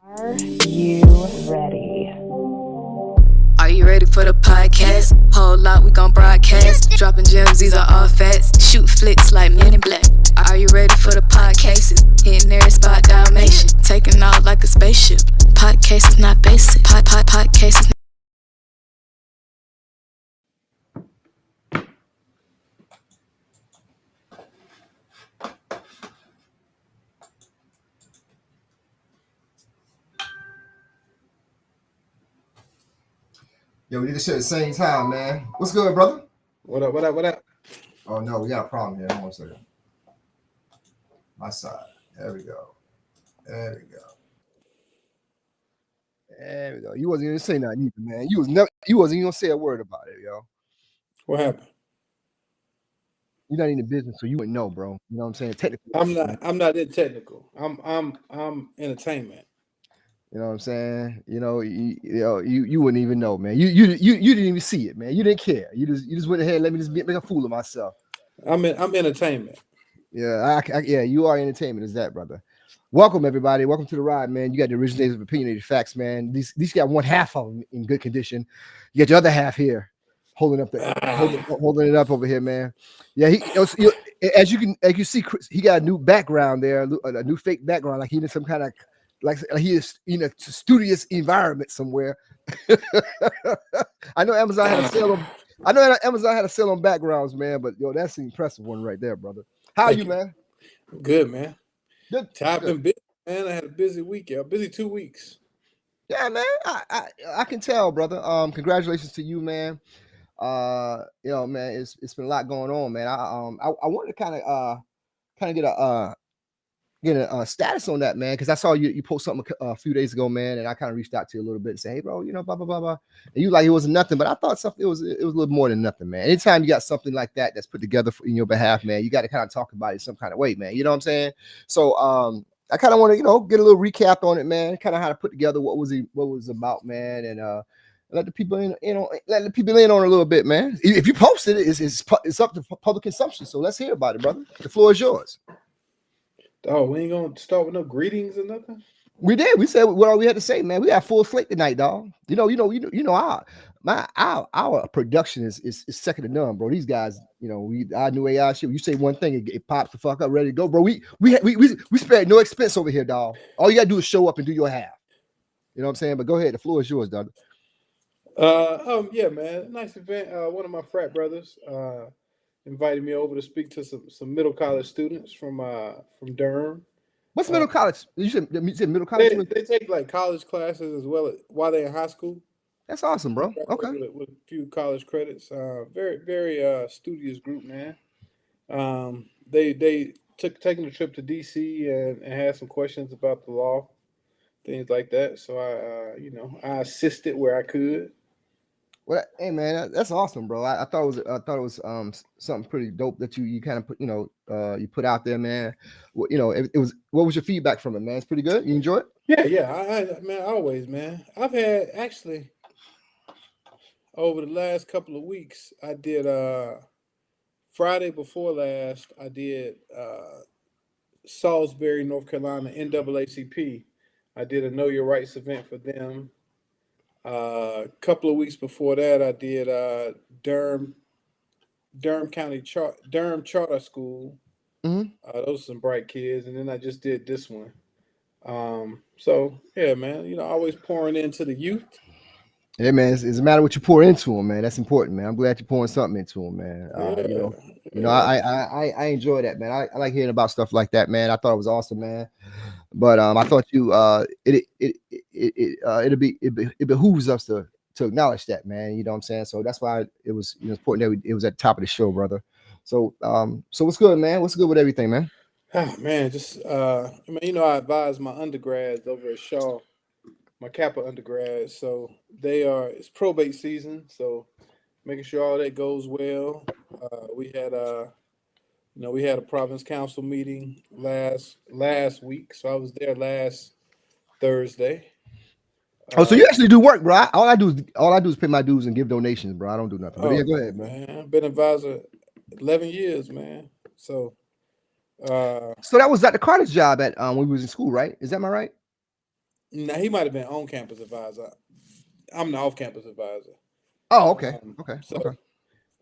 Are you ready? Are you ready for the podcast? Whole lot we gon' broadcast. Dropping gems, these are all facts. Shoot flicks like Men in Black. Are you ready for the podcasts? Hitting every spot, Dalmatian. Taking off like a spaceship. Podcast is not basic. Podcast is Yo, we did this shit at the same time, man. What's good, brother? What up, what up, what up? Oh, no, we got a problem here. Hold on a second. My side. There we go. There we go. There we go. You wasn't even say nothing either, man. You wasn't even gonna say a word about it, yo. What happened? You're not in the business, so you wouldn't know, bro. You know what I'm saying? Technically, I'm not that technical. I'm entertainment. you know what I'm saying? You wouldn't even know, man. You didn't even see it, man. You didn't care. You just went ahead and let me just make a fool of myself. I'm entertainment. Yeah, yeah, you are entertainment, is that, brother? Welcome, everybody. Welcome to the ride, man. You got the originators of Opinionated-Facts, man. These got one half of them in good condition. You got the other half here, holding it up over here, man. Yeah, as you can see, Chris, he got a new background there, a new fake background, like he in some kind of like he is in a studious environment somewhere. I know Amazon had a sale on. I know Amazon had a sale on backgrounds, man. But yo, that's an impressive one right there, brother. How are you, man? Good, man. Good. I've been busy, man. I had a busy week, yo. Busy 2 weeks. Yeah, man. I can tell, brother. Congratulations to you, man. Man, it's been a lot going on, man. I wanted to kind of get a status on that, man, because I saw you post something a few days ago, man, and I kind of reached out to you a little bit and say, hey, bro, blah blah blah blah, and you like it wasn't nothing, but I thought something it was a little more than nothing, man. Anytime you got something like that that's put together in your behalf, man, you got to kind of talk about it some kind of way, man. You know what I'm saying? So I kind of want to get a little recap on it, man, kind of how to put together what was about, man, and let the people in, let the people in on a little bit, man. If you posted it, it's up to public consumption. So let's hear about it, brother. The floor is yours. Oh, we ain't gonna start with no greetings or nothing. We did. We said what all we had to say, man. We got full slate tonight, dog. Our production is second to none, bro. These guys, our new AI shit. You say one thing, it pops the fuck up, ready to go, bro. We spared no expense over here, dog. All you gotta do is show up and do your half. You know what I'm saying? But go ahead. The floor is yours, dog. Yeah, man. Nice event. One of my frat brothers invited me over to speak to some middle college students from Durham. What's middle college? You said middle college? They take like college classes as well while they're in high school. That's awesome, bro. Okay. With a few college credits. Very, very studious group, man. They taking a trip to DC and had some questions about the law, things like that. So I assisted where I could. Well, hey man, that's awesome, bro. I thought it was something pretty dope that you kind of put you put out there, man. Well, it was. What was your feedback from it, man? It's pretty good. You enjoy it? Yeah. Man, always, man. I've had actually over the last couple of weeks. I did Friday before last. I did Salisbury, North Carolina, NAACP. I did a Know Your Rights event for them. A couple of weeks before that, I did Durham Charter School. Mm-hmm. Those are some bright kids, and then I just did this one. So yeah, man, always pouring into the youth. Yeah, man. It's a matter of what you pour into them, man. That's important, man. I'm glad you're pouring something into them, man. I enjoy that, man. I like hearing about stuff like that, man. I thought it was awesome, man. But I thought it behooves us to acknowledge that, man. You know what I'm saying? So that's why it was important that it was at the top of the show, brother. So what's good, man? What's good with everything, man? Oh, man, just I advise my undergrads over at Shaw, my Kappa undergrads. So it's probate season, so making sure all that goes well. We had a province council meeting last week, so I was there last Thursday. So you actually do work, bro. All I do is pay my dues and give donations, bro. I don't do nothing. But yeah, go ahead, man. I've been advisor 11 years, man. So that was at the Carter's job at when we was in school, right? Is that my right? Now he might have been on-campus advisor. I'm the off-campus advisor. Oh, okay. So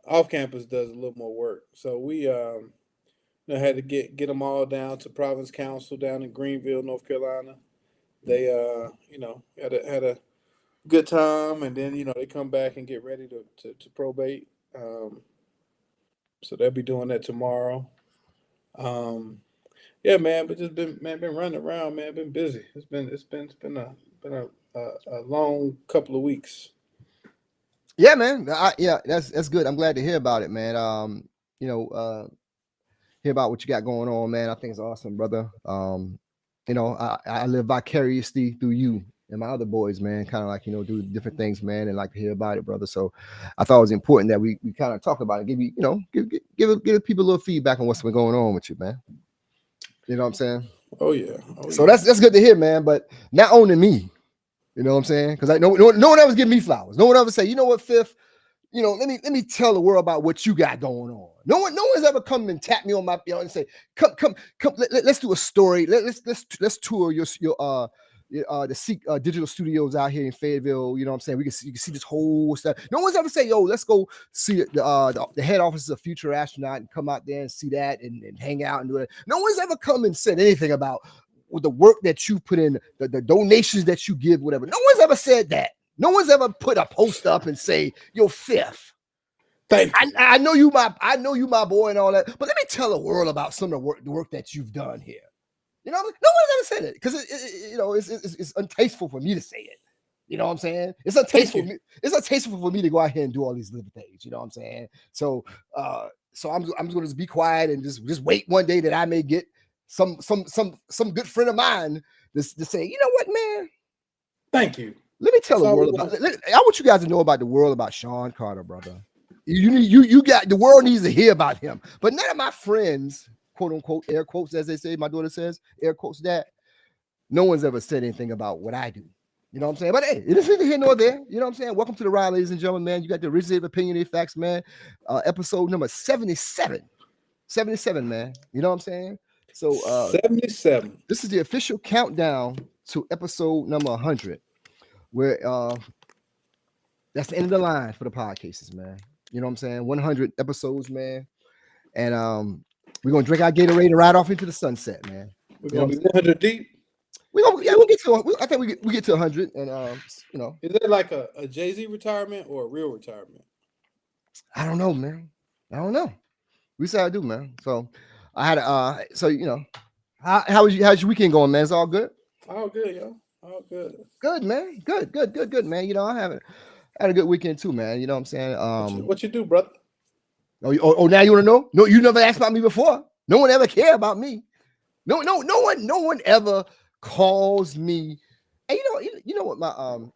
off-campus does a little more work. So we had to get them all down to Province Council down in Greenville, North Carolina. They had a good time, and then they come back and get ready to probate. So they'll be doing that tomorrow. Yeah, man, but just been running around, man. Been busy. It's been a long couple of weeks. Yeah, man. That's good. I'm glad to hear about it, man. Hear about what you got going on, man. I think it's awesome, brother. I live vicariously through you and my other boys, man. Kind of like do different things, man, and like to hear about it, brother. So I thought it was important that we kind of talk about it, give you give people a little feedback on what's been going on with you, man. You know what I'm saying? Oh yeah. So that's good to hear, man. But not only me, you know what I'm saying? Because no one ever give me flowers. No one ever say, you know what, Fifth? Let me tell the world about what you got going on. No one's ever come and tap me on my and say, come. Let's do a story. Let's tour the Seek digital studios out here in Fayetteville. You know what I'm saying? You can see this whole stuff. No one's ever say, yo, let's go see the head office of Future Astronaut and come out there and see that and hang out and do it. No one's ever come and said anything about the work that you put in, the donations that you give, whatever. No one's ever said that. No one's ever put a post up and say, yo, Fifth. Thank you. I know you my boy and all that, but let me tell the world about some of the work that you've done here. No one's ever said it because it's untasteful for me to say it. You know what I'm saying? It's untasteful. It's untasteful for me to go out here and do all these little things. You know what I'm saying? So I'm going to just be quiet and just wait one day that I may get some good friend of mine to say, you know what, man? Thank you. Let me tell the world about. I want you guys to know about the world about Sean Carter, brother. You got the world needs to hear about him. But none of my friends, quote unquote, air quotes, as they say, my daughter says, air quotes that. No one's ever said anything about what I do. You know what I'm saying? But hey, it is neither here nor there. You know what I'm saying? Welcome to the ride, ladies and gentlemen, man. You got the Originated Opinionated-Facts, man. Episode number 77. 77, man. You know what I'm saying? So 77. This is the official countdown to episode number 100. Where that's the end of the line for the podcasts, man. You know what I'm saying? 100 episodes, man. And we're gonna drink our Gatorade and ride off into the sunset, man. We're gonna be 100 deep. We'll get to. I think we get to 100, and Is that like a Jay-Z retirement or a real retirement? I don't know, man. I don't know. We say I do, man. So I had how's your weekend going, man? Is all good? All good, yo. Oh, good. Good, man. Good, man. I had a good weekend too, man. You know what I'm saying? What you do, brother? Oh, now you want to know? No, you never asked about me before. No one ever cared about me. No one ever calls me. And you know what?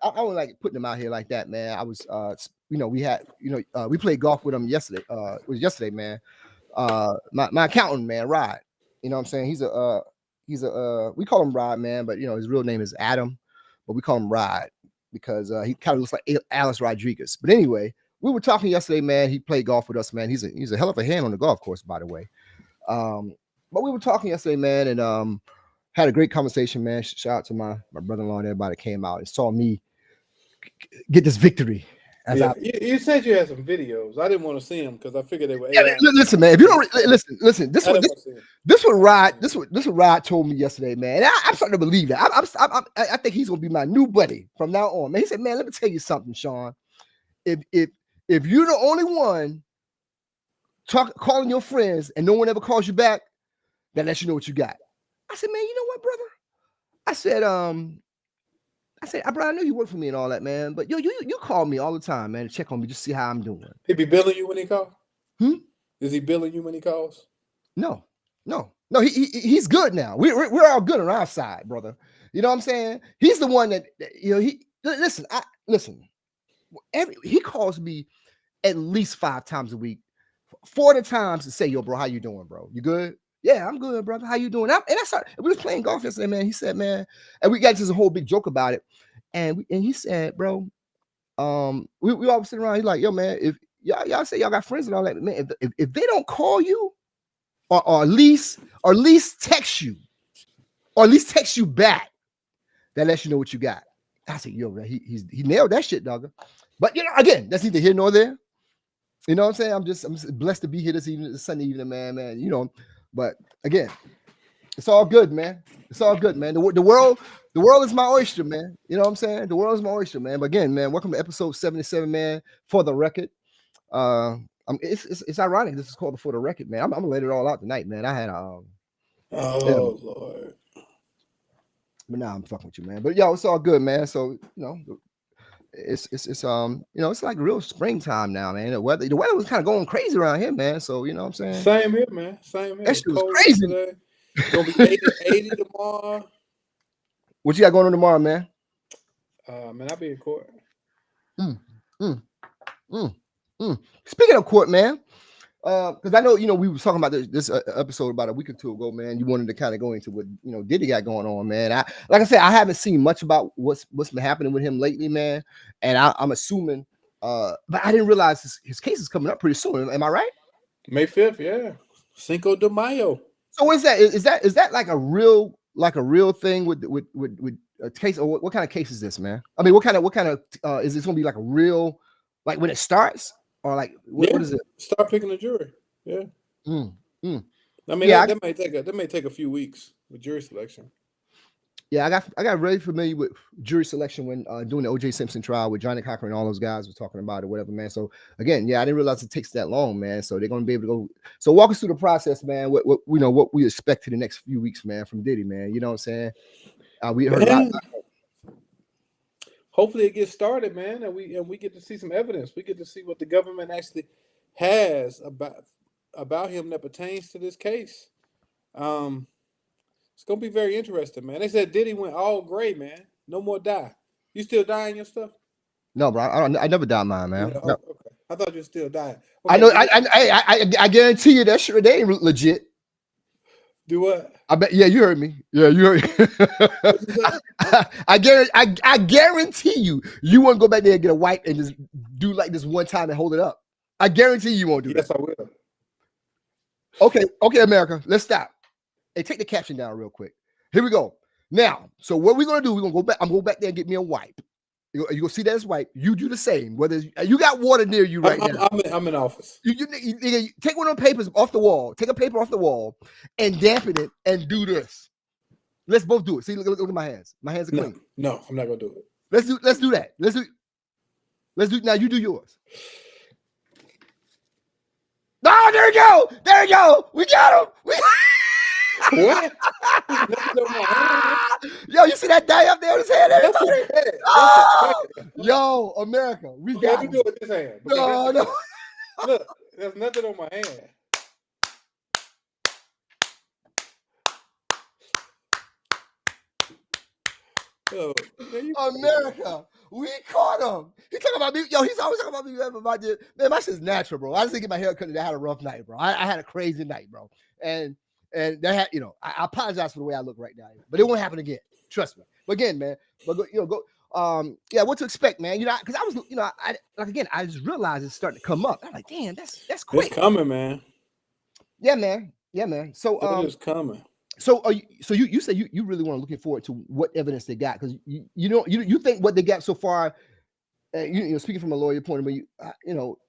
I don't like putting them out here like that, man. I was, we played golf with him yesterday. It was yesterday, man. My accountant, man, Rod. You know what I'm saying? He's we call him Rod, man, but his real name is Adam, but we call him Rod because he kind of looks like Alice Rodriguez. But anyway, we were talking yesterday, man. He played golf with us, man. He's a hell of a hand on the golf course, by the way. But we were talking yesterday, man, and had a great conversation, man. Shout out to my brother-in-law and everybody that came out and saw me get this victory. You said you had some videos. I didn't want to see them because I figured they were. Yeah, listen, man. If you don't listen, this what Rod told me yesterday, man. I'm starting to believe that. I think he's gonna be my new buddy from now on, man. He said, man, let me tell you something, Sean. If you're the only one calling your friends and no one ever calls you back, that lets you know what you got. I said, man, you know what, brother? I said, bro, I know you work for me and all that, man, but you call me all the time, man, to check on me, just see how I'm doing. He be billing you when he calls? Is he billing you when he calls? No. He's good now. We're all good on our side, brother. You know what I'm saying? He's the one that listen. He calls me at least 5 times a week, 40 times to say, yo, bro, how you doing, bro? You good? Yeah, I'm good, brother. How you doing? We was playing golf yesterday, man. He said, man, and we got into this whole big joke about it. And he said, bro, we all sitting around. He's like, yo, man, if y'all say y'all got friends and all that, man, if they don't call you or at least text you, or at least text you back, that lets you know what you got. I said, yo, he nailed that shit, dog. But again, that's neither here nor there. You know what I'm saying? I'm just blessed to be here this Sunday evening, man. But again, it's all good, man. It's all good, man. The world is my oyster, man. You know what I'm saying? The world is my oyster, man. But again, man, welcome to episode 77, man. For the record, it's ironic. This is called For the Record, man. I'm gonna let it all out tonight, man. I had Lord. But now I'm fucking with you, man. But yo, it's all good, man. So it's it's like real springtime now, man. The weather was kind of going crazy around here, man. So you know what I'm saying? Same here, man. Same here. That shit was crazy. Today. Gonna be 80 tomorrow. What you got going on tomorrow, man? Man, I'll be in court. Speaking of court, man, because I know we were talking about this episode about a week or two ago, man. You wanted to kind of go into what Diddy got going on, man. Like I said, I haven't seen much about what's been happening with him lately, man. And I'm assuming, but I didn't realize his case is coming up pretty soon. Am I right? May 5th, yeah. Cinco de Mayo. So what is that? Is that like a real thing with a case, or what kind of case is this, man? I mean, what kind of is this gonna be like a real, like when it starts, or like what is it? Start picking a jury. Yeah. I mean, that may take a few weeks with jury selection. Yeah, I got really familiar with jury selection when doing the O.J. Simpson trial with Johnny Cochran and all those guys were talking about it, whatever, man. So again, I didn't realize it takes that long, man. So they're gonna be able to go. So walk us through the process, man. What we expect in the next few weeks, man, from Diddy, man. You know what I'm saying? We heard a lot. Hopefully it gets started, man, and we get to see some evidence. We get to see what the government actually has about him that pertains to this case. It's gonna be very interesting, man. They said Diddy went all gray, man. No more dye. You still dyeing your stuff? No, bro. I never dye mine, man. Yeah, no. Okay. I thought you were still dyeing. Okay. I know. I guarantee you that shit, they ain't legit. Do what? I bet. Yeah, you heard me. Yeah, you heard me. I guarantee you won't go back there and get a wipe and just do like this one time and hold it up. I guarantee you won't do that. Yes, I will. Okay, America. Let's stop. Hey, take the caption down real quick. Here we go. Now, so what we're gonna do? We're gonna go back. I'm going back there and get me a wipe. You gonna see that as wipe. You do the same. Whether you got water near you right now. I'm in office. You take one of the papers off the wall. Take a paper off the wall and dampen it and do this. Let's both do it. See, look at my hands. My hands are clean. No, I'm not gonna do it. Let's do that. Let's do now. You do yours. Oh, there you go. We got him. What? Yo, you see that dye up there on his head? Yo, America, we got Let me do it with this hand. No. Look, there's nothing on my hand. Yo, America, we caught him. He talking about me. Yo, he's always talking about me. About this. Man, my shit's natural, bro. I just didn't get my hair cut. I had a rough night, bro. I had a crazy night, bro. And that had, I apologize for the way I look right now, but it won't happen again. Trust me. But again, man, what to expect, man? Because I was, I just realized it's starting to come up. I'm like, damn, that's quick. It's coming, man. Yeah, man. So it's coming. So you say you really want to looking forward to what evidence they got, because you think what they got so far. Speaking from a lawyer point of view,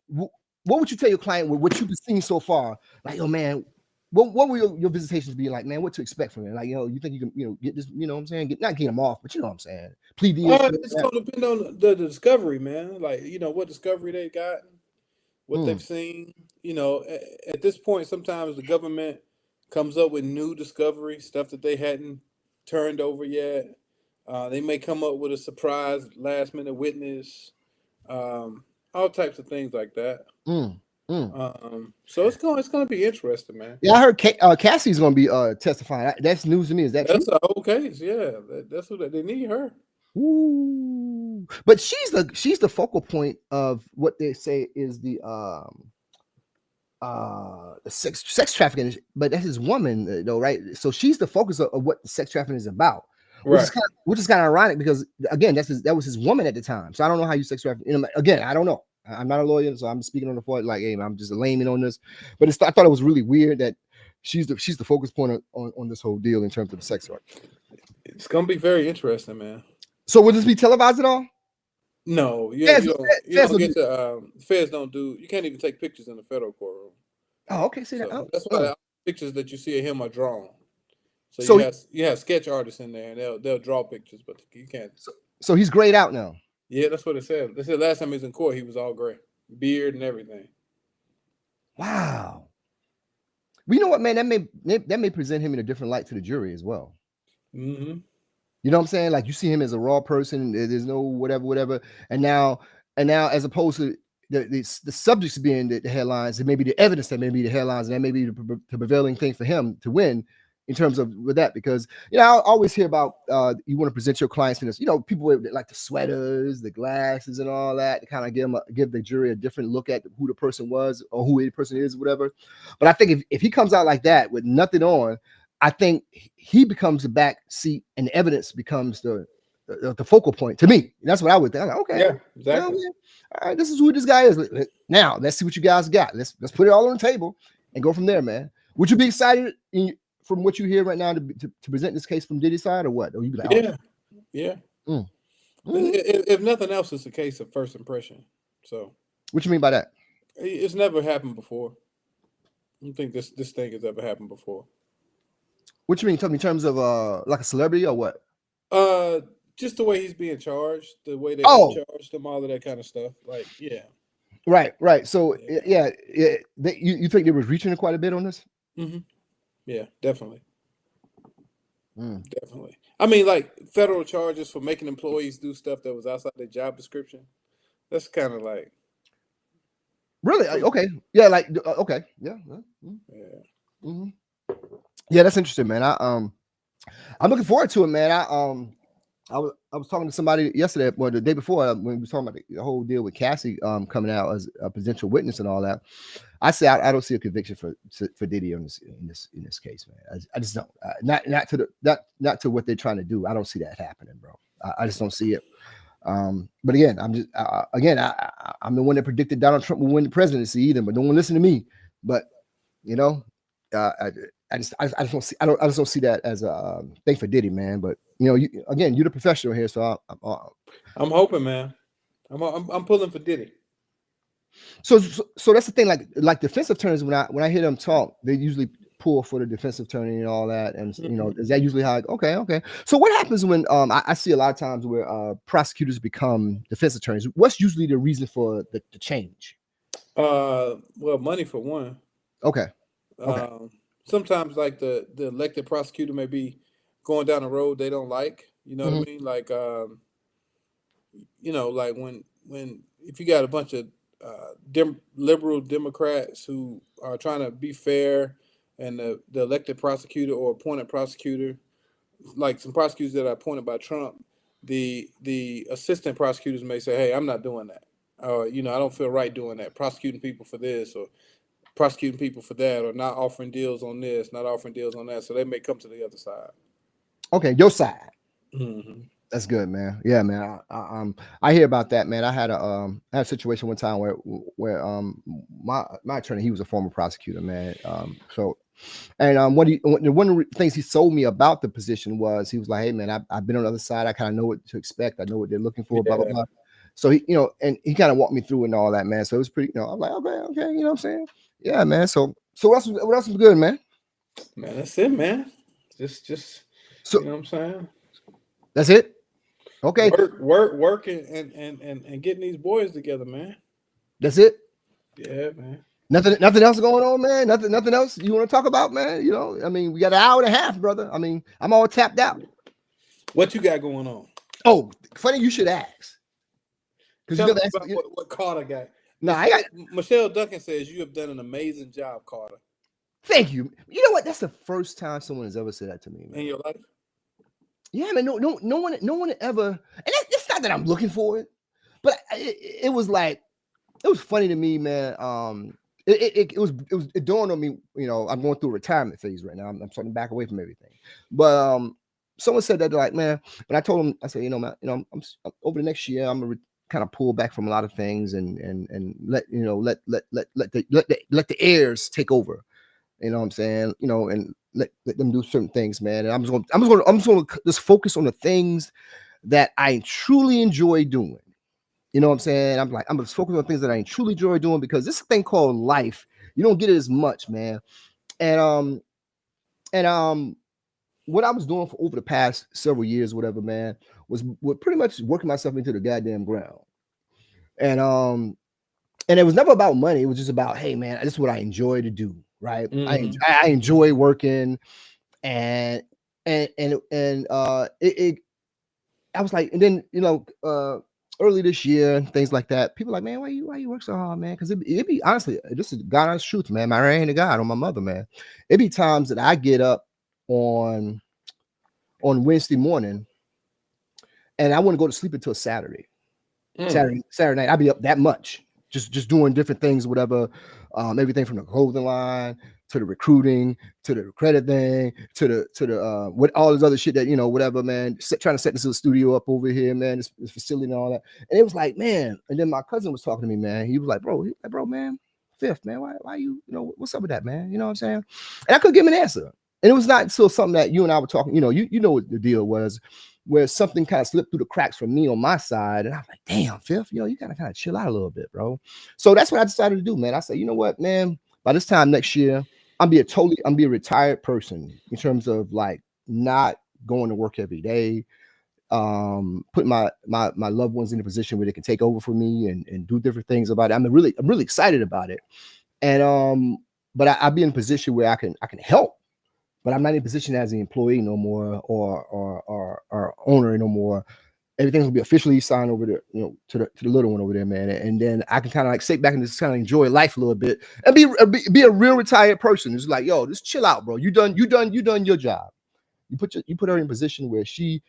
what would you tell your client with what you've been seeing so far? Like, oh man. What will your visitations be like, man? What to expect from it? Like, you think you can, get this, what I'm saying? Not get them off, but you know what I'm saying? Plea deal. It's going to depend on the discovery, man. Like, what discovery they got, what they've seen. At this point, sometimes the government comes up with new discovery, stuff that they hadn't turned over yet. They may come up with a surprise last-minute witness, all types of things like that. So it's going to be interesting, man. Yeah, I heard Cassie's going to be testifying. That's news to me. Is that that's true? a whole case? Yeah, that's what they need her. Ooh, but she's the focal point of what they say is the sex trafficking. But that's his woman, though, right? So she's the focus of what the sex trafficking is about. Which is kind of ironic because again, that was his woman at the time. So I don't know how you sex traffic. Again, I don't know. I'm not a lawyer, so I'm speaking on the point like, hey, I'm just a layman on this. But I thought it was really weird that she's the focus point on this whole deal in terms of the sex work. It's gonna be very interesting, man. So will this be televised at all? No, you Feds- don't. You feds don't will get to. Feds don't do. You can't even take pictures in the federal courtroom. Oh, okay. See that. So Oh, that's why the pictures that you see of him are drawn. So, So- you have sketch artists in there, and they'll draw pictures, but you can't. so he's grayed out now. Yeah, that's what it said. They said last time he was in court, he was all gray, beard and everything. Wow. Well, you know what, man? That may present him in a different light to the jury as well. Mm-hmm. You know what I'm saying? Like you see him as a raw person. There's no whatever. And now, as opposed to the subjects being the headlines, it may be the evidence that may be the headlines, and that may be the prevailing thing for him to win in terms of with that. Because I always hear about you want to present your clients in this. People with like the sweaters, the glasses, and all that to kind of give the jury a different look at who the person was or who the person is, whatever. But I think if he comes out like that with nothing on, I think he becomes the back seat and the evidence becomes the focal point to me. That's what I would think. I'm like, okay, Yeah, exactly. All right, this is who this guy is. Now let's see what you guys got. Let's put it all on the table and go from there, man. Would you be excited from what you hear right now to present this case from Diddy's side, or what? Or you be like, yeah. If nothing else, it's a case of first impression. So, what you mean by that? It's never happened before. I don't think this thing has ever happened before. What you mean? Tell me in terms of like a celebrity or what? Just the way he's being charged, the way they charged him, all of that kind of stuff. Like, yeah. Right. So you think they was reaching quite a bit on this? Mm-hmm. Yeah, definitely. Definitely. I mean, like federal charges for making employees do stuff that was outside their job description. That's kind of like. Really? Okay. Yeah. Like. Okay. Yeah. Yeah. Mm-hmm. Yeah, that's interesting, man. I'm looking forward to it, man. I was talking to somebody yesterday, or the day before, when we were talking about the whole deal with Cassie coming out as a potential witness and all that. I say I don't see a conviction for Diddy in this case, man. I just don't. Not to what they're trying to do. I don't see that happening, bro. I just don't see it. But again, I'm the one that predicted Donald Trump would win the presidency either, but no one listened to me. But I just don't see that as a thing for Diddy, man. But you're the professional here, so I'm hoping, man. I'm pulling for Diddy. So that's the thing. Like defensive attorneys, when I hear them talk, they usually pull for the defensive attorney and all that. And is that usually how? Okay. So what happens when I see a lot of times where prosecutors become defense attorneys? What's usually the reason for the change? Well, money for one. Okay. Sometimes like the elected prosecutor may be going down a road they don't like. You know what I mean? Like like when if you got a bunch of liberal Democrats who are trying to be fair, and the elected prosecutor or appointed prosecutor, like some prosecutors that are appointed by Trump, the assistant prosecutors may say, "Hey, I'm not doing that," or I don't feel right doing that, prosecuting people for this or prosecuting people for that, or not offering deals on this, not offering deals on that. So they may come to the other side. Okay, your side. Mm-hmm. That's good, man. Yeah, man. I hear about that, man. I had a situation one time where my attorney, he was a former prosecutor, man. One of the things he told me about the position was he was like, "Hey, man, I've been on the other side. I kind of know what to expect. I know what they're looking for." Blah blah blah. So he, and he kind of walked me through and all that, man. So it was pretty. I'm like, okay, you know what I'm saying? Yeah, man. So what else was good, man? Man, that's it, man. Just so, you know what I'm saying? That's it. Okay. Work and getting these boys together, man. That's it. Yeah, man. Nothing else going on, man. Nothing else you want to talk about, man. I mean, we got an hour and a half, brother. I mean, I'm all tapped out. What you got going on? Oh, funny you should ask. Tell me about what Carter got. No, Michelle Duncan says you have done an amazing job, Carter. Thank you. You know what? That's the first time someone has ever said that to me, man. In your life? Yeah, man. No one ever. And it's not that I'm looking for it, but it was like, it was funny to me, man. It dawned on me. I'm going through a retirement phase right now. I'm starting to back away from everything. But someone said that, like, man. When I told him, I said, man, I'm over the next year, I'm gonna kind of pull back from a lot of things and let the heirs take over. You know what I'm saying? And let them do certain things, man. And I'm just gonna just focus on the things that I truly enjoy doing. You know what I'm saying? I'm just focusing on things that I truly enjoy doing, because this thing called life, you don't get it as much, man. And what I was doing for over the past several years, whatever, man, was pretty much working myself into the goddamn ground. And it was never about money. It was just about, hey, man, this is what I enjoy to do, right? I enjoy working, and it I was like, and then early this year and things like that, people like, man, why you work so hard, man? Because it be honestly, this is God honest truth, man. My hand to God on my mother, man. It be times that I get up on Wednesday morning and I want to go to sleep until Saturday. Saturday night, I'll be up that much, just doing different things, whatever. Everything from the clothing line to the recruiting to the credit thing to the what all this other shit that whatever, man. Trying to set this little studio up over here, man. This facility and all that. And it was like, man. And then my cousin was talking to me, man. He was like, bro, man, Fifth, man, why you what's up with that, man? You know what I'm saying? And I couldn't give him an answer. And it was not until something that you and I were talking. You know what the deal was, where something kind of slipped through the cracks from me on my side. And I was like, damn, Fifth, you gotta kind of chill out a little bit, bro. So that's what I decided to do, man. I said, you know what, man, by this time next year, I'm be a retired person in terms of like not going to work every day, putting my loved ones in a position where they can take over for me and do different things about it. I'm really excited about it. And but I'll be in a position where I can help. But I'm not in a position as an employee no more, or owner no more. Everything's gonna be officially signed over to the little one over there, man. And then I can kind of like sit back and just kind of enjoy life a little bit and be a real retired person. It's like, yo, just chill out, bro. You done your job. You put her in a position where she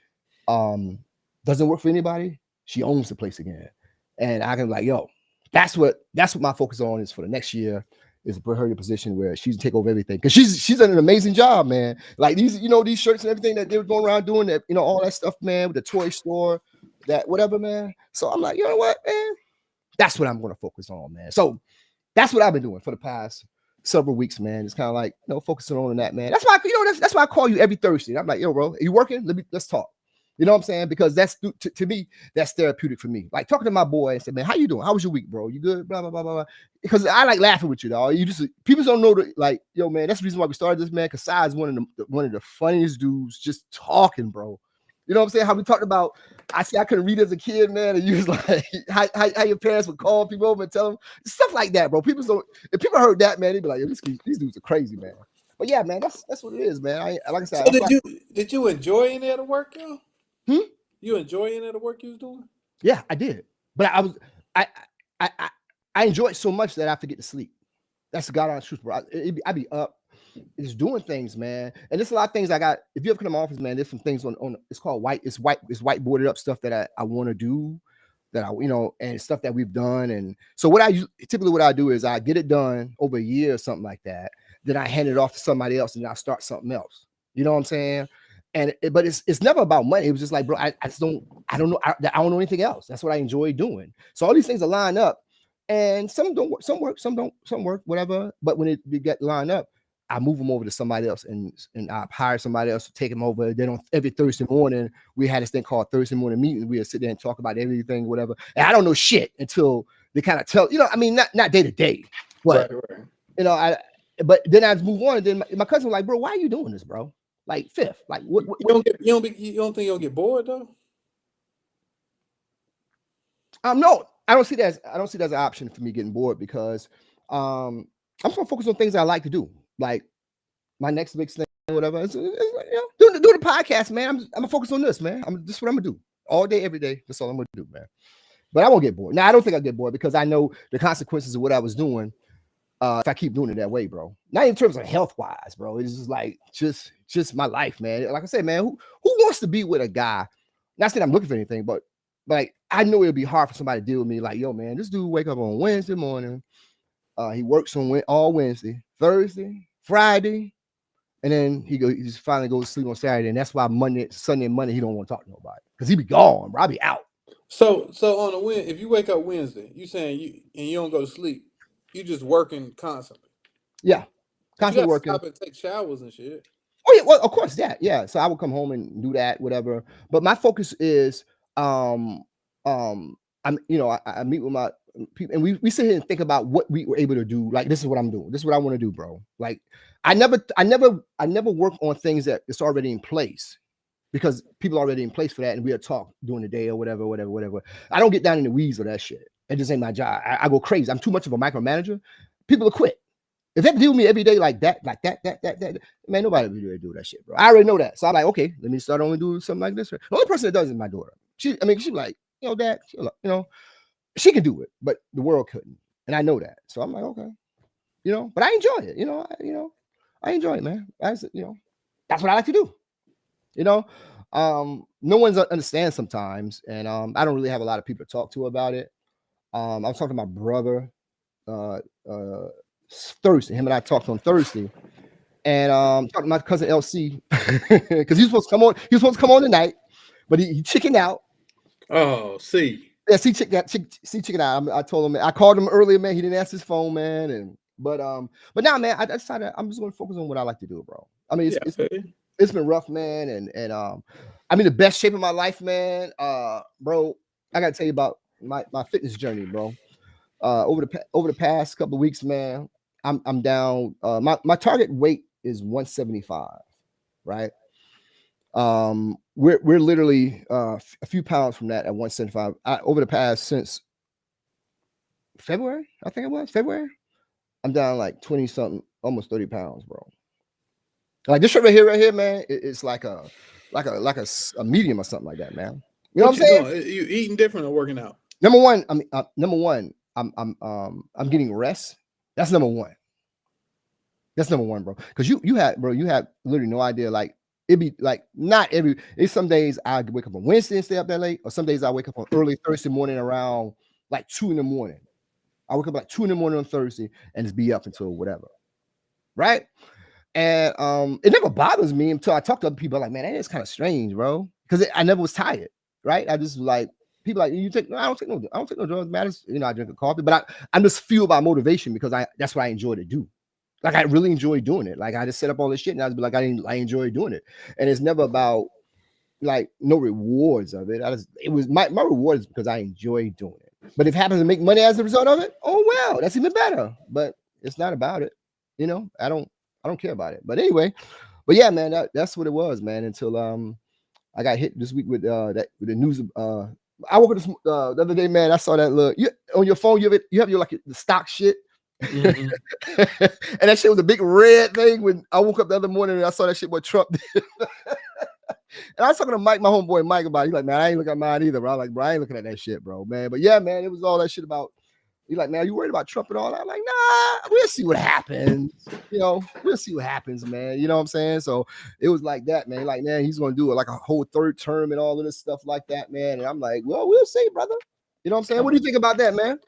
doesn't work for anybody. She owns the place again. And I can like, yo, that's what my focus on is for the next year. Is to put her in a position where she's take over everything, because she's done an amazing job, man. Like these shirts and everything that they were going around doing, that all that stuff, man, with the toy store, that whatever, man. So I'm like, you know what, man, that's what I'm going to focus on, man. So that's what I've been doing for the past several weeks, man. It's kind of like focusing on that, man. That's why that's why I call you every Thursday. I'm like, yo, bro, are you working? Let's talk. You know what I'm saying? Because that's to me, that's therapeutic for me. Like talking to my boy and say, man, how you doing? How was your week, bro? You good? Blah, blah, blah, blah. Because I like laughing with you, dog. People don't know that, like, yo, man, that's the reason why we started this, man. Because Si's one of the funniest dudes just talking, bro. You know what I'm saying? How we talked about, I couldn't read as a kid, man. And you was like, how your parents would call people over and tell them stuff like that, bro. If people heard that, man, they'd be like, yo, these dudes are crazy, man. But yeah, man, that's what it is, man. Like I said, so did you enjoy any of the work, yo? You enjoy any of the work you was doing? Yeah, I did. But I enjoy it so much that I forget to sleep. That's the God honest truth, bro. I be up, just doing things, man. And there's a lot of things I got. If you ever come to my office, man, there's some things on. It's called it's whiteboarded up stuff that I want to do, that and stuff that we've done. And so what I do is I get it done over a year or something like that. Then I hand it off to somebody else, and I start something else. You know what I'm saying? But it's never about money. It was just like, bro, I don't know anything else. That's what I enjoy doing. So all these things are lined up, and some don't work, some work, some work, whatever. But when they get lined up, I move them over to somebody else, and I hire somebody else to take them over. Then on every Thursday morning, we had this thing called Thursday morning meeting. We would sit there and talk about everything, whatever. And I don't know shit until they kind of tell, I mean, not day to day, but right. but then I move on. And then my cousin was like, bro, why are you doing this, bro? Like Fifth, like what? You don't think you'll get bored though? No, I don't see that as an option for me getting bored, because I'm just gonna focus on things I like to do. Like my next big thing, whatever. It's do the podcast, man. I'm gonna focus on this, man. This is what I'm gonna do all day, every day. That's all I'm gonna do, man. But I won't get bored. Now I don't think I'll get bored, because I know the consequences of what I was doing. If I keep doing it that way, bro. Not in terms of health wise, bro. It's just like just my life, man. Like I said, man, who wants to be with a guy? Not saying I'm looking for anything, but like I know it'll be hard for somebody to deal with me. Like, yo, man, this dude wake up on Wednesday morning. He works on all Wednesday, Thursday, Friday, and then he just finally goes to sleep on Saturday. And that's why Sunday and Monday he don't want to talk to nobody, because he be gone, bro. I be out. So on if you wake up Wednesday, you saying you don't go to sleep, you just working constantly. Yeah. constantly you working. stop and take showers and shit. Oh yeah, well, of course, that, yeah. So I would come home and do that, whatever. But my focus is, um, I'm, I meet with my people, and we sit here and think about what we were able to do. Like, this is what I'm doing. This is what I want to do, bro. Like, I never work on things that it's already in place, because people are already in place for that, and we'll talk during the day or whatever. I don't get down in the weeds of that shit. It just ain't my job. I go crazy. I'm too much of a micromanager. People will quit. If they deal with me every day like that, man, nobody will do that shit, bro. I already know that. So I'm like, okay, let me start only doing something like this. The only person that does it is my daughter. She's like, Dad, she can do it, but the world couldn't. And I know that. So I'm like, okay, but I enjoy it. I enjoy it, man. That's what I like to do. No one understands sometimes. And I don't really have a lot of people to talk to about it. I was talking to my brother, Thursday. Him and I talked on Thursday, and talking to my cousin LC, because he was supposed to come on tonight, but he chickened out. Oh, see. Yes, he chickened out. I told him, I called him earlier, man. He didn't answer his phone, man. But now, man, I decided I'm just going to focus on what I like to do, bro. I mean, it's been rough, man, and I'm in the best shape of my life, man. Bro, I got to tell you about my fitness journey, bro. Over the past couple of weeks, man, I'm down. My target weight is 175, right? We're literally a few pounds from that at 175. Over the past, since February, I think it was February, I'm down like 20 something, almost 30 pounds, bro. Like this shirt right here, man. It's like a medium or something like that, man. You know what I'm saying? You eating different or working out? Number one, I'm getting rest. That's number one. That's number one, bro. Because you have literally no idea. Like, it'd be like it's some days I wake up on Wednesday and stay up that late, or some days I wake up on early Thursday morning around like 2 a.m. I wake up like 2 a.m. on Thursday and just be up until whatever. Right? And it never bothers me until I talk to other people like, man, that is kind of strange, bro. Because I never was tired, right? I just like people like, I don't take no drugs, man. I drink a coffee, but I'm just fueled by motivation because that's what I enjoy to do. Like, I really enjoy doing it. Like, I just set up all this shit and I was like, I enjoy doing it. And it's never about like no rewards of it. It was my reward is because I enjoy doing it. But if it happens to make money as a result of it, oh well, that's even better. But it's not about it. I don't care about it. But anyway, yeah, man, that's what it was, man. Until I got hit this week with the news. I woke up the other day, man. I saw that look on your phone. You have your like the stock shit. Mm-hmm. And that shit was a big red thing. When I woke up the other morning and I saw that shit what Trump did. And I was talking to Mike, my homeboy Mike, about it. He's like, man, I ain't looking at mine either, bro. I'm like, bro, I ain't looking at that shit, bro, man. But yeah, man, it was all that shit about. He's like, man, you worried about Trump and all that? I'm like, nah, we'll see what happens. We'll see what happens, man. You know what I'm saying? So it was like that, man. Like, man, he's gonna do it like a whole third term and all of this stuff like that, man. And I'm like, well, we'll see, brother. You know what I'm saying? What do you think about that, man?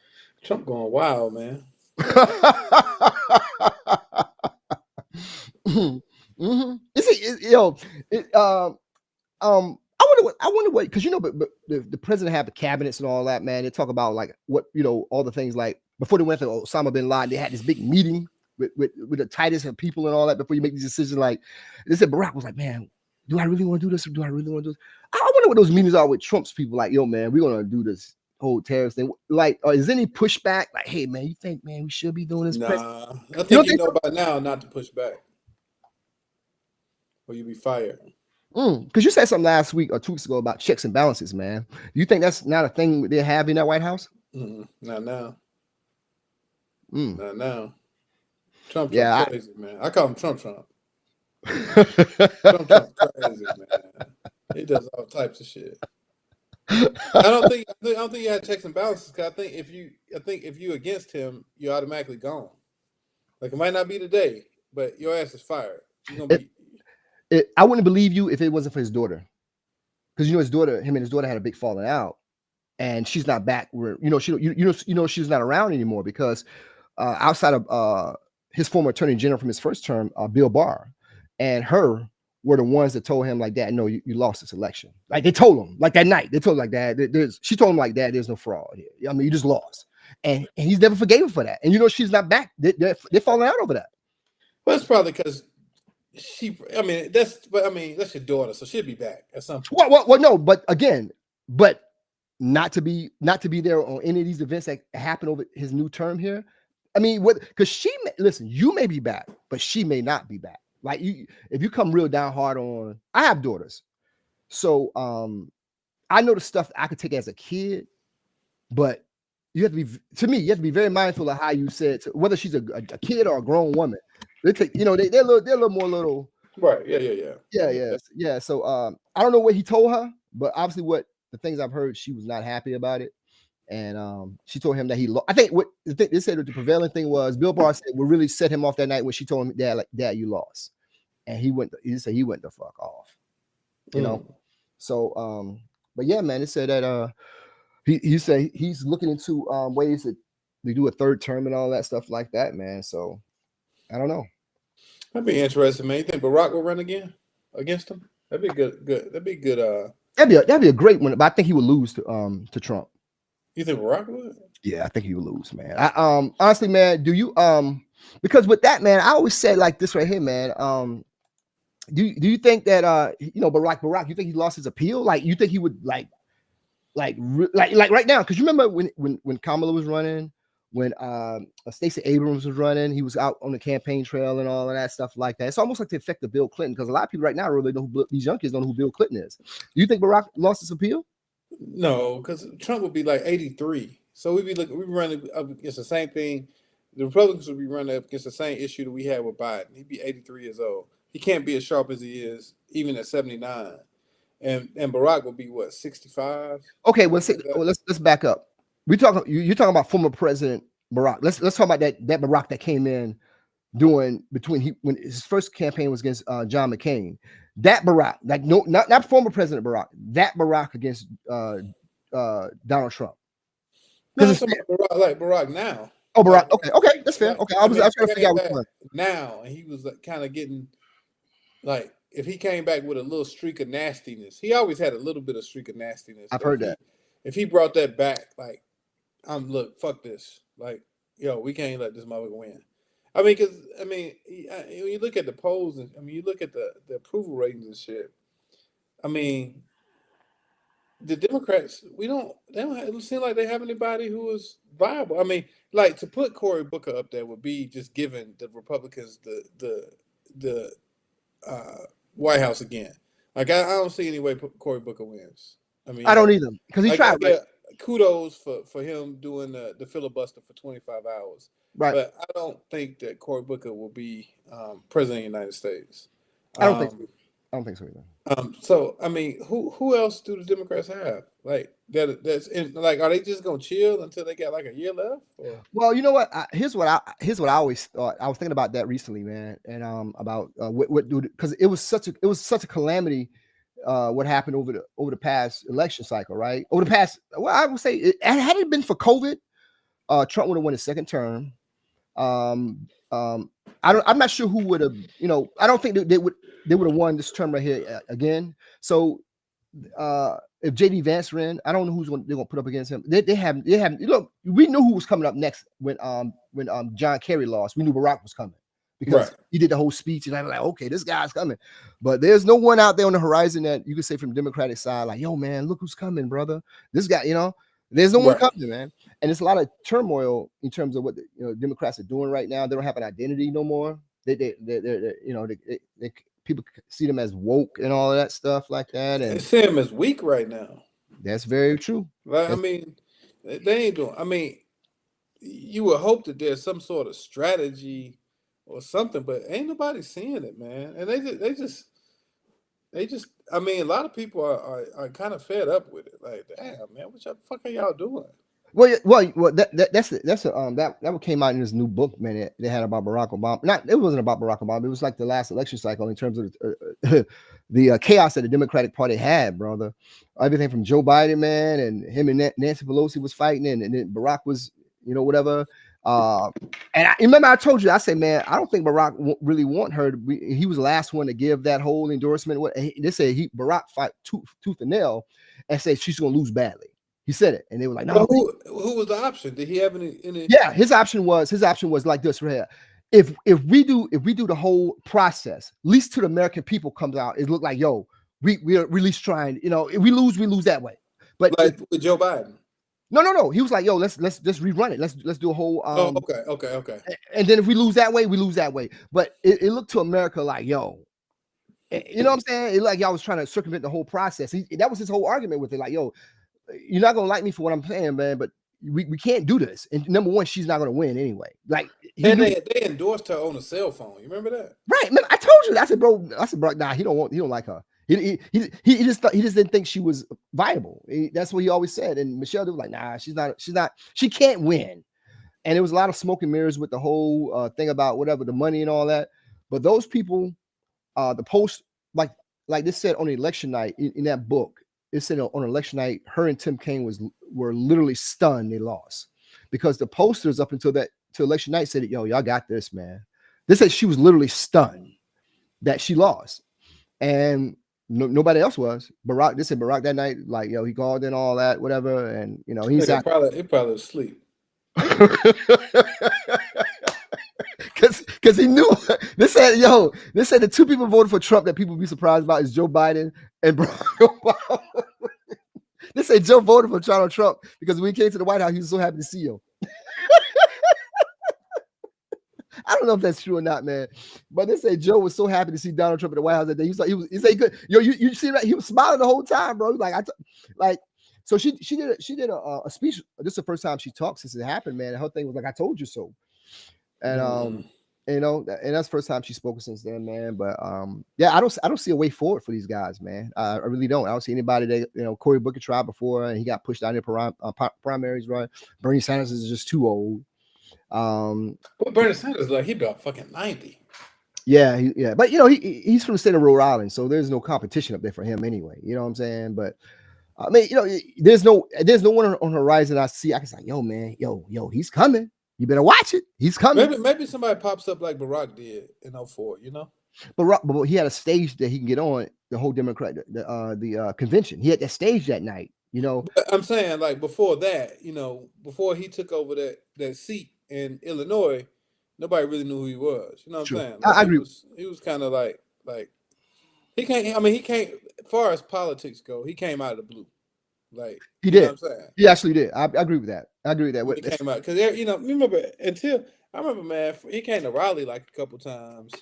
Trump going wild, man. Mm-hmm. I wonder what, because but the president have the cabinets and all that, man. They talk about like what all the things, like before they went to Osama bin Laden, they had this big meeting with the tightest of people and all that before you make these decisions. Like they said, Barack was like, man, do I really want to do this or do I really want to do this? I wonder what those meetings are with Trump's people. Like, yo, man, we're gonna do this whole tariff thing. Like, is there any pushback? Like, hey, man, you think, man, we should be doing this? Nah, I think you know by now not to push back, or you be fired. Because you said something last week or 2 weeks ago about checks and balances, man. Do you think that's not a thing they have in that White House? Not now. Not now. Trump crazy, man. I call him Trump. Trump crazy, man. He does all types of shit. I don't think you had checks and balances. Cause I think if you against him, you're automatically gone. Like, it might not be today, but your ass is fired. You're gonna be. I wouldn't believe you if it wasn't for his daughter, because him and his daughter had a big falling out, and she's not back where she's not around anymore because outside of his former attorney general from his first term, Bill Barr, and her were the ones that told him like, Dad, no, you lost this election. Like, they told him like that night. They told him like, Dad, she told him like, Dad, there's no fraud here. I mean, you just lost, and he's never forgave her for that. And she's not back. They're falling out over that. Well, it's probably because that's your daughter, so she'll be back at some point. Well, no, but again, not to be there on any of these events that happen over his new term here. I mean, because listen, you may be back, but she may not be back. Like if you come real down hard on, I have daughters, so I know the stuff I could take as a kid, but you have to be very mindful of how you said whether she's a kid or a grown woman. They take, they're a little more. Right. Yeah. So I don't know what he told her, but obviously the things I've heard, she was not happy about it. And she told him that he lost. I think they said that the prevailing thing was Bill Barr said what really set him off that night when she told him, Dad, you lost. And he said he went the fuck off. You know? So but yeah, man, it said that he said he's looking into ways that they do a third term and all that stuff like that, man. So I don't know. That'd be interesting, man. You think Barack will run again against him? That'd be good. That'd be good. That'd be a great one, but I think he would lose to Trump. You think Barack would? Yeah, I think he would lose, man. I honestly, man, do you because with that, man, I always say like this right here, man. Do you think that Barack, you think he lost his appeal? Like you think he would like right now? Because you remember when Kamala was running, when Stacey Abrams was running, he was out on the campaign trail and all of that stuff like that. It's almost like the effect of Bill Clinton, because a lot of people right now really know these young kids don't know who Bill Clinton is. Do you think Barack lost his appeal? No, because Trump would be like 83. So we'd be running up against the same thing. The Republicans would be running up against the same issue that we had with Biden. He'd be 83 years old. He can't be as sharp as he is, even at 79. And Barack would be what, 65? Okay, let's back up. You're talking about former President Barack. Let's talk about that Barack that came in when his first campaign was against John McCain. That Barack, like not former President Barack, that Barack against Donald Trump. No, I'm talking about Barack, like Barack now. Oh, Barack. Okay, that's fair. Okay, I was trying to figure out what one. Now, and he was kind of getting like, if he came back with a little streak of nastiness, he always had a little bit of streak of nastiness. I've heard that. If he brought that back, like, look, fuck this. Like, we can't let this motherfucker win. I mean, because, when you look at the polls, and you look at the approval ratings and shit, the Democrats, they don't seem like they have anybody who is viable. Like, to put Cory Booker up there would be just giving the Republicans the White House again. Like, I don't see any way Cory Booker wins. I don't either, because he tried. Yeah, kudos for him doing the filibuster for 25 hours. Right. But I don't think that Cory Booker will be president of the United States. I don't think so either. So who else do the Democrats have? Like that's are they just gonna chill until they got like a year left? Or? Well, you know what? Here's what I always thought. I was thinking about that recently, man, and about what do, because it was such a calamity. What happened over the past election cycle, right? Over the past, well, I would say, had it been for COVID, Trump would have won his second term. I'm not sure who would have. I don't think they would have won this term right here again. So if JD Vance ran, I don't know they're gonna put up against him. They have. Look, we knew who was coming up next when John Kerry lost. We knew Barack was coming. Because he did the whole speech, and I'm like, okay, this guy's coming. But there's no one out there on the horizon that you could say from the Democratic side, like, yo, man, look who's coming, brother. This guy, there's no one coming, man. And it's a lot of turmoil in terms of what Democrats are doing right now. They don't have an identity no more. They people see them as woke and all of that stuff like that. And they see them as weak right now. That's very true. Like, they ain't doing. You would hope that there's some sort of strategy or something, but ain't nobody seeing it, man. And they just a lot of people are kind of fed up with it. Like, damn, man, what the fuck are y'all doing? Well, that what came out in this new book, man. They had about Barack Obama. It wasn't about Barack Obama. It was like the last election cycle in terms of the chaos that the Democratic Party had, brother. Everything from Joe Biden, man, and him and Nancy Pelosi was fighting, and then Barack was, whatever. And remember I told you, I said, man, I don't think Barack really want her to be. He was the last one to give that whole endorsement. They said Barack fight tooth and nail and said she's going to lose badly. He said it, and they were like, no. Well, who was the option? Did he have any? Yeah, his option was like this right here. if we do the whole process, at least to the American people comes out, it look like, yo, we're really trying, if we lose that way. But like with Joe Biden. No. He was like, yo, let's just rerun it. Let's do a whole Okay. And then if we lose that way, we lose that way. But it looked to America like, yo, you know what I'm saying? It like y'all was trying to circumvent the whole process. That was his whole argument with it. Like, yo, you're not gonna like me for what I'm saying, man, but we can't do this. And number one, she's not gonna win anyway. Like, they endorsed her on a cell phone. You remember that? Right, man. I told you. I said, bro, nah, he don't like her. He just didn't think she was viable. That's what he always said. And Michelle was like, nah, she can't win. And there was a lot of smoke and mirrors with the whole thing about whatever, the money and all that. But those people, the post, like this said on election night in that book, it said on election night, her and Tim Kaine were literally stunned they lost, because the posters up until election night said, yo, y'all got this, man. They said she was literally stunned that she lost, and nobody else was. Barack, they said Barack that night, like, yo, he called in all that, whatever, and he's probably was asleep. Because he knew. They said the two people voted for Trump that people would be surprised about is Joe Biden and Barack Obama. They said Joe voted for Donald Trump because when he came to the White House, he was so happy to see him. I don't know if that's true or not, man. But they say Joe was so happy to see Donald Trump at the White House that day. He said he could. Yo, you see that? He was smiling the whole time, bro. So she did a speech. This is the first time she talked since it happened, man. And her thing was like, I told you so. And and that's the first time she spoke since then, man. But yeah, I don't see a way forward for these guys, man. I really don't. I don't see anybody that Cory Booker tried before and he got pushed out in primaries, right? Bernie Sanders is just too old. But Bernie Sanders, like, he about fucking 90. Yeah, but he's from the state of Rhode Island, so there's no competition up there for him anyway. You know what I'm saying? But I mean, there's no one on the horizon I see. I can say, yo, man, yo, he's coming. You better watch it. He's coming. Maybe somebody pops up like Barack did in 2004, But he had a stage that he can get on the whole Democrat, the convention. He had that stage that night, But I'm saying, like, before that, before he took over that seat in Illinois, nobody really knew who he was. You know what I'm saying? Like, I agree. He was kind of like he can't. As far as politics go, he came out of the blue. Like, he did. You know what I'm saying? He actually did. I agree with that. He came out because remember man, he came to Raleigh like a couple times,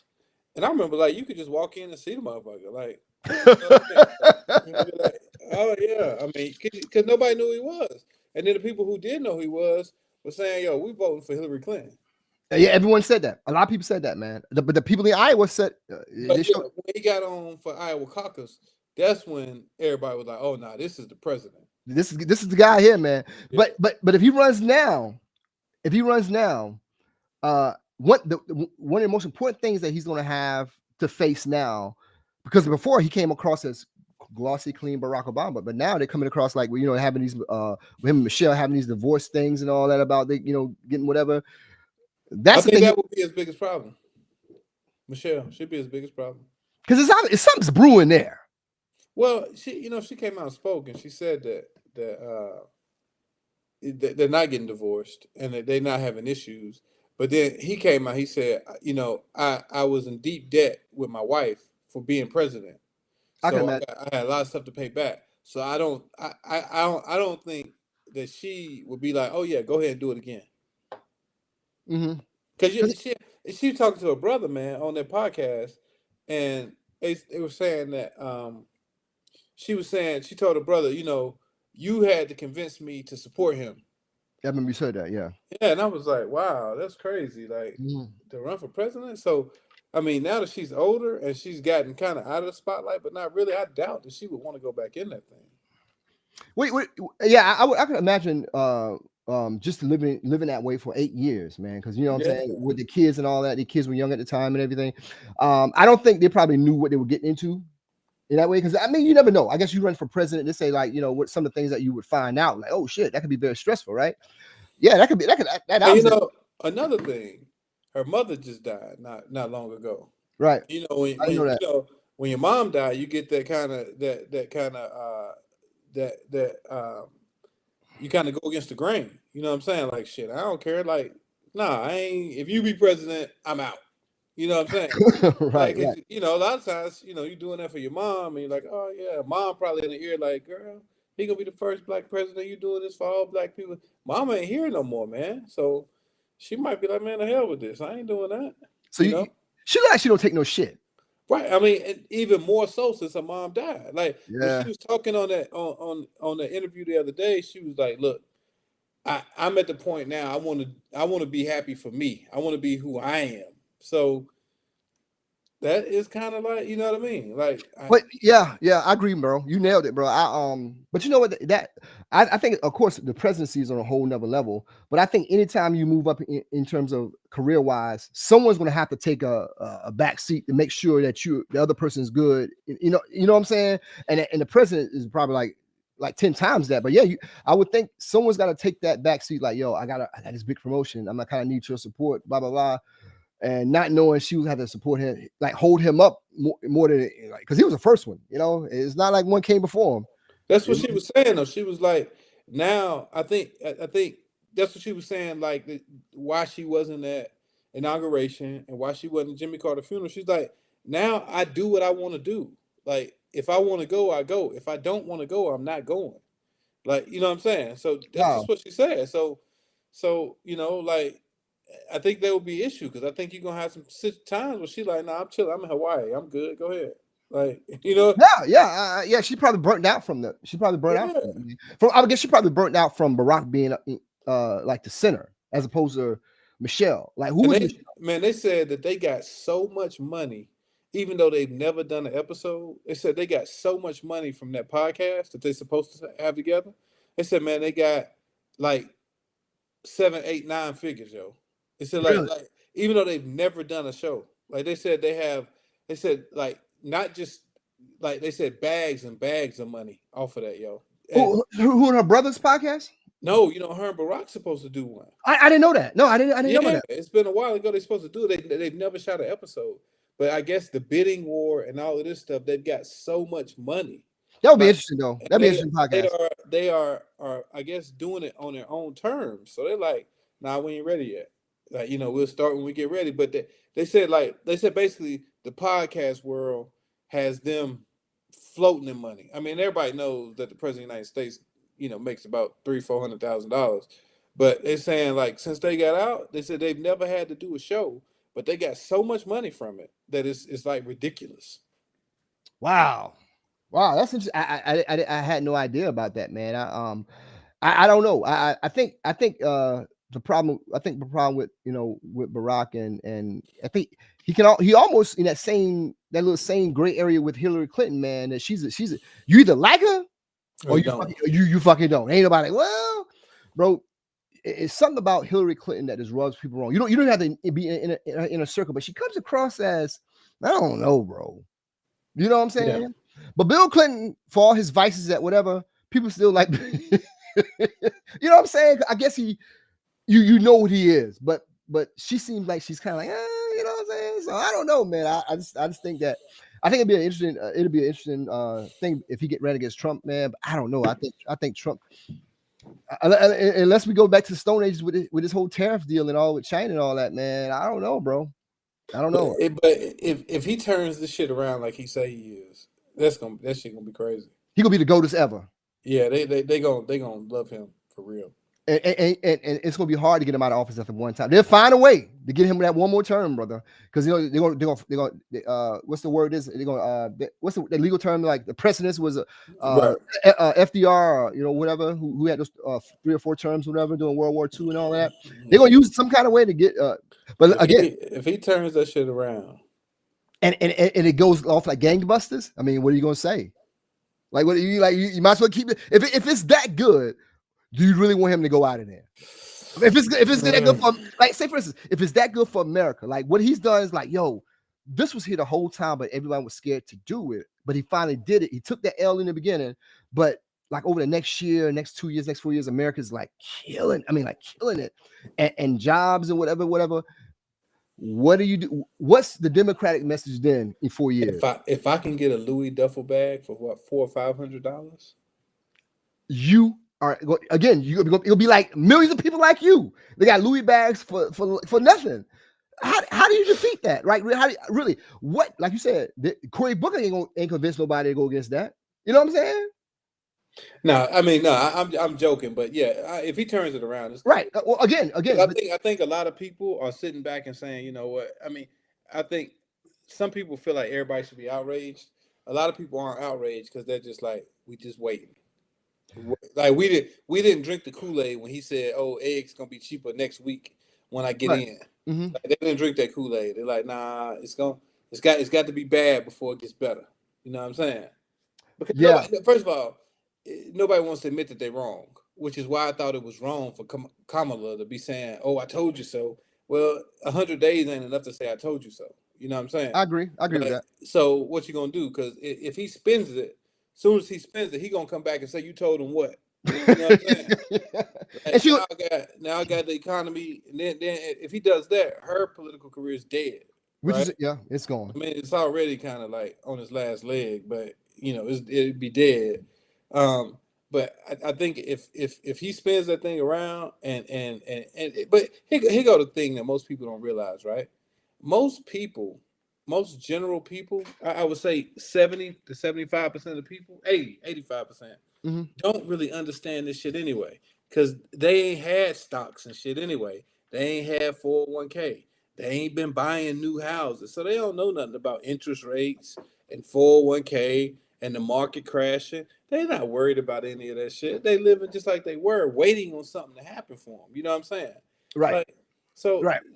and I remember like you could just walk in and see the motherfucker, like, like, oh yeah, I mean, because nobody knew who he was, and then the people who did know who he was were saying, yo, we voting for Hillary Clinton. Yeah, everyone said that. A lot of people said that, man. But the people in Iowa said, when he got on for Iowa caucus, that's when everybody was like, oh, nah, this is the president. This is the guy here, man. Yeah. But if he runs now, one of the most important things that he's going to have to face now, because before he came across as glossy, clean Barack Obama, but now they're coming across like, having these, with him and Michelle having these divorce things and all that about getting whatever. I think that would be his biggest problem. Michelle should be his biggest problem because it's something's brewing there. Well, she came out and spoke, and she said that they're not getting divorced and that they're not having issues. But then he came out, he said, I was in deep debt with my wife for being president. So I had a lot of stuff to pay back. So I don't think that she would be like, oh yeah, go ahead and do it again. Because she was talking to her brother, man, on their podcast, and they were saying that she told her brother, you had to convince me to support him. I remember you said that, yeah. Yeah, and I was like, wow, that's crazy, like, to run for president. So, I mean, now that she's older and she's gotten kind of out of the spotlight, but not really, I doubt that she would want to go back in that thing. Wait, yeah, I can imagine just living that way for 8 years, man, because you know what I'm saying, with the kids and all that. The kids were young at the time and everything. I don't think they probably knew what they were getting into in that way, because I mean, you never know. I guess you run for president, they say, like, what some of the things that you would find out, like, oh shit, that could be very stressful, right? Yeah, that could be that. Another thing, her mother just died not long ago, right? When your mom died, you get that kind of you kind of go against the grain. You know what I'm saying? Like, shit, I don't care. Like, nah, I ain't. If you be president, I'm out. You know what I'm saying? Right, Like, right. you know, a lot of times, you know, you're doing that for your mom, and you're like, oh yeah, mom probably in the ear, like, girl, he gonna be the first black president. You doing this for all black people? Mom ain't here no more, man. So she might be like, man, the hell with this. I ain't doing that. So You know, she actually don't take no shit. right? I mean, and even more so since her mom died. Like when Yeah. she was talking on that on the interview the other day, she was like, look. I'm at the point now. I want to be happy for me. I want to be who I am. So that is kind of like, you know what I mean? Like, But yeah, I agree, bro. You nailed it, bro. But you know what? I think, of course, the presidency is on a whole nother level. But I think anytime you move up in terms of career wise, someone's going to have to take a back seat to make sure that the other person is good. You know what I'm saying? And the president is probably like 10 times that. But yeah, I would think someone's got to take that back seat. Like, yo, I got this big promotion. I'm not kind of need your support. Blah blah blah. And not knowing she was having to support him, like hold him up more than like, because he was the first one. You know, it's not like one came before him. that's what she was saying though. She was like, now I think that's what she was saying. Like why she wasn't at inauguration and why she wasn't at Jimmy Carter funeral. She's like, now I do what I want to do. Like if I want to go, I go. If I don't want to go, I'm not going. Like you know what I'm saying. So that's Wow. just what she said. So you know like. I think there will be issue because I think you're gonna have some times where she like, nah, I'm chilling. I'm in Hawaii. I'm good. Go ahead. Like, you know. Yeah. She probably burnt out from the. She probably burnt out from. I guess she probably burnt out from Barack being like the center as opposed to Michelle. Like who was Michelle? Man, they said that they got so much money, even though they've never done an episode. They said they got so much money from that podcast that they're supposed to have together. They said, man, they got like 7, 8, 9 figures, yo. They said like even though they've never done a show, like they said like not just like they said bags and bags of money off of that, yo. Who in her brother's podcast? No, you know, her and Barack's supposed to do one. I didn't know that. No, I didn't know that. It's been a while ago they're supposed to do it. They've never shot an episode. But I guess the bidding war and all of this stuff, they've got so much money. That would be interesting though. That'd be interesting podcast. They are I guess doing it on their own terms. So they're like, nah, we ain't ready yet. Like, you know, we'll start when we get ready. But they said basically the podcast world has them floating in money. I mean, everybody knows that the president of the United States, you know, makes about $300,000-$400,000. But they're saying like since they got out, they said they've never had to do a show, but they got so much money from it that it's like ridiculous. Wow, that's interesting. I had no idea about that, man. I don't know. I think the problem with with Barack and I think he almost in that little same gray area with Hillary Clinton, man. That she's you either like her or you fucking don't. Ain't nobody. Well, bro, it's something about Hillary Clinton that just rubs people wrong. You don't have to be in a circle, but she comes across as I don't know, bro. You know what I'm saying? Yeah. But Bill Clinton, for all his vices at whatever, people still like. You know what I'm saying? I guess you know what he is, but she seems like she's kind of like, you know what I'm saying? So I don't know, man. I just think that it'd be an interesting thing if he get ran against Trump, man. But I don't know. I think Trump, unless we go back to the Stone Ages with this whole tariff deal and all with China and all that, man. I don't know, bro. I don't know. But if he turns this shit around like he say he is, that shit gonna be crazy. He gonna be the GOATest ever. Yeah, they gonna love him for real. And it's gonna be hard to get him out of office after one time. They'll find a way to get him that one more term, brother. Because they're gonna what's the word is they're gonna what's the legal term, like the precedence was FDR, whatever, who had those 3 or 4 terms, whatever, during World War II and all that. They're gonna use some kind of way to get but again, if he turns that shit around and it goes off like gangbusters, I mean, what are you gonna say? Like, what you like? You might as well keep it. If it's that good, do you really want him to go out of there? If it's that good for, like, say for instance, if it's that good for America, like what he's done is like, yo, this was here the whole time, but everyone was scared to do it. But he finally did it. He took that L in the beginning, but like over the next year, next 2 years, next 4 years, America's like killing. I mean, like killing it, and jobs and whatever. What do you do? What's the Democratic message then in 4 years? If I can get a Louis duffel bag for what, $400 or $500, you All right, again, it'll be like millions of people like you. They got Louis bags for nothing. How do you defeat that, right? Really, what, like you said, Cory Booker ain't convinced nobody to go against that. You know what I'm saying? No, I mean, no, I'm joking, but yeah, if he turns it around, it's right. Well, again, I think a lot of people are sitting back and saying, you know what? I mean, I think some people feel like everybody should be outraged. A lot of people aren't outraged because they're just like, we just waiting. Like we didn't drink the Kool-Aid when he said, "Oh, eggs gonna be cheaper next week when I get in." Mm-hmm. Like, they didn't drink that Kool-Aid. They're like, "Nah, it's got to be bad before it gets better." You know what I'm saying? Because first of all, nobody wants to admit that they're wrong, which is why I thought it was wrong for Kamala to be saying, "Oh, I told you so." Well, 100 days ain't enough to say I told you so. You know what I'm saying? I agree with that. So what you gonna do? Because if he spends it, as soon as he spends it, he gonna come back and say, "You told him what?" You know what I'm saying? Like, now I got the economy, and then if he does that, her political career is dead. It's gone. I mean, it's already kind of like on its last leg, but it'd be dead. But I think if he spins that thing around but here go the thing that most people don't realize, right? Most general people, I would say 70 to 75% of people, 85%, don't really understand this shit anyway. Because they ain't had stocks and shit anyway. They ain't had 401k. They ain't been buying new houses. So they don't know nothing about interest rates and 401k and the market crashing. They're not worried about any of that shit. They living just like they were, waiting on something to happen for them. You know what I'm saying? Right.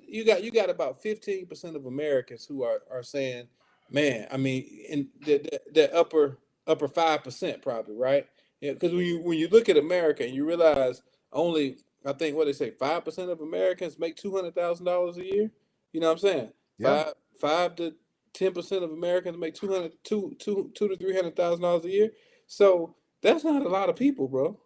You got about 15% of Americans who are saying, man, I mean, in the upper 5% probably, right? Yeah, because when you look at America and you realize only, I think what they say, 5% of Americans make $200,000 a year. You know what I'm saying? Yeah. 5 to 10% of Americans make $200,000 to $300,000 a year. So that's not a lot of people, bro.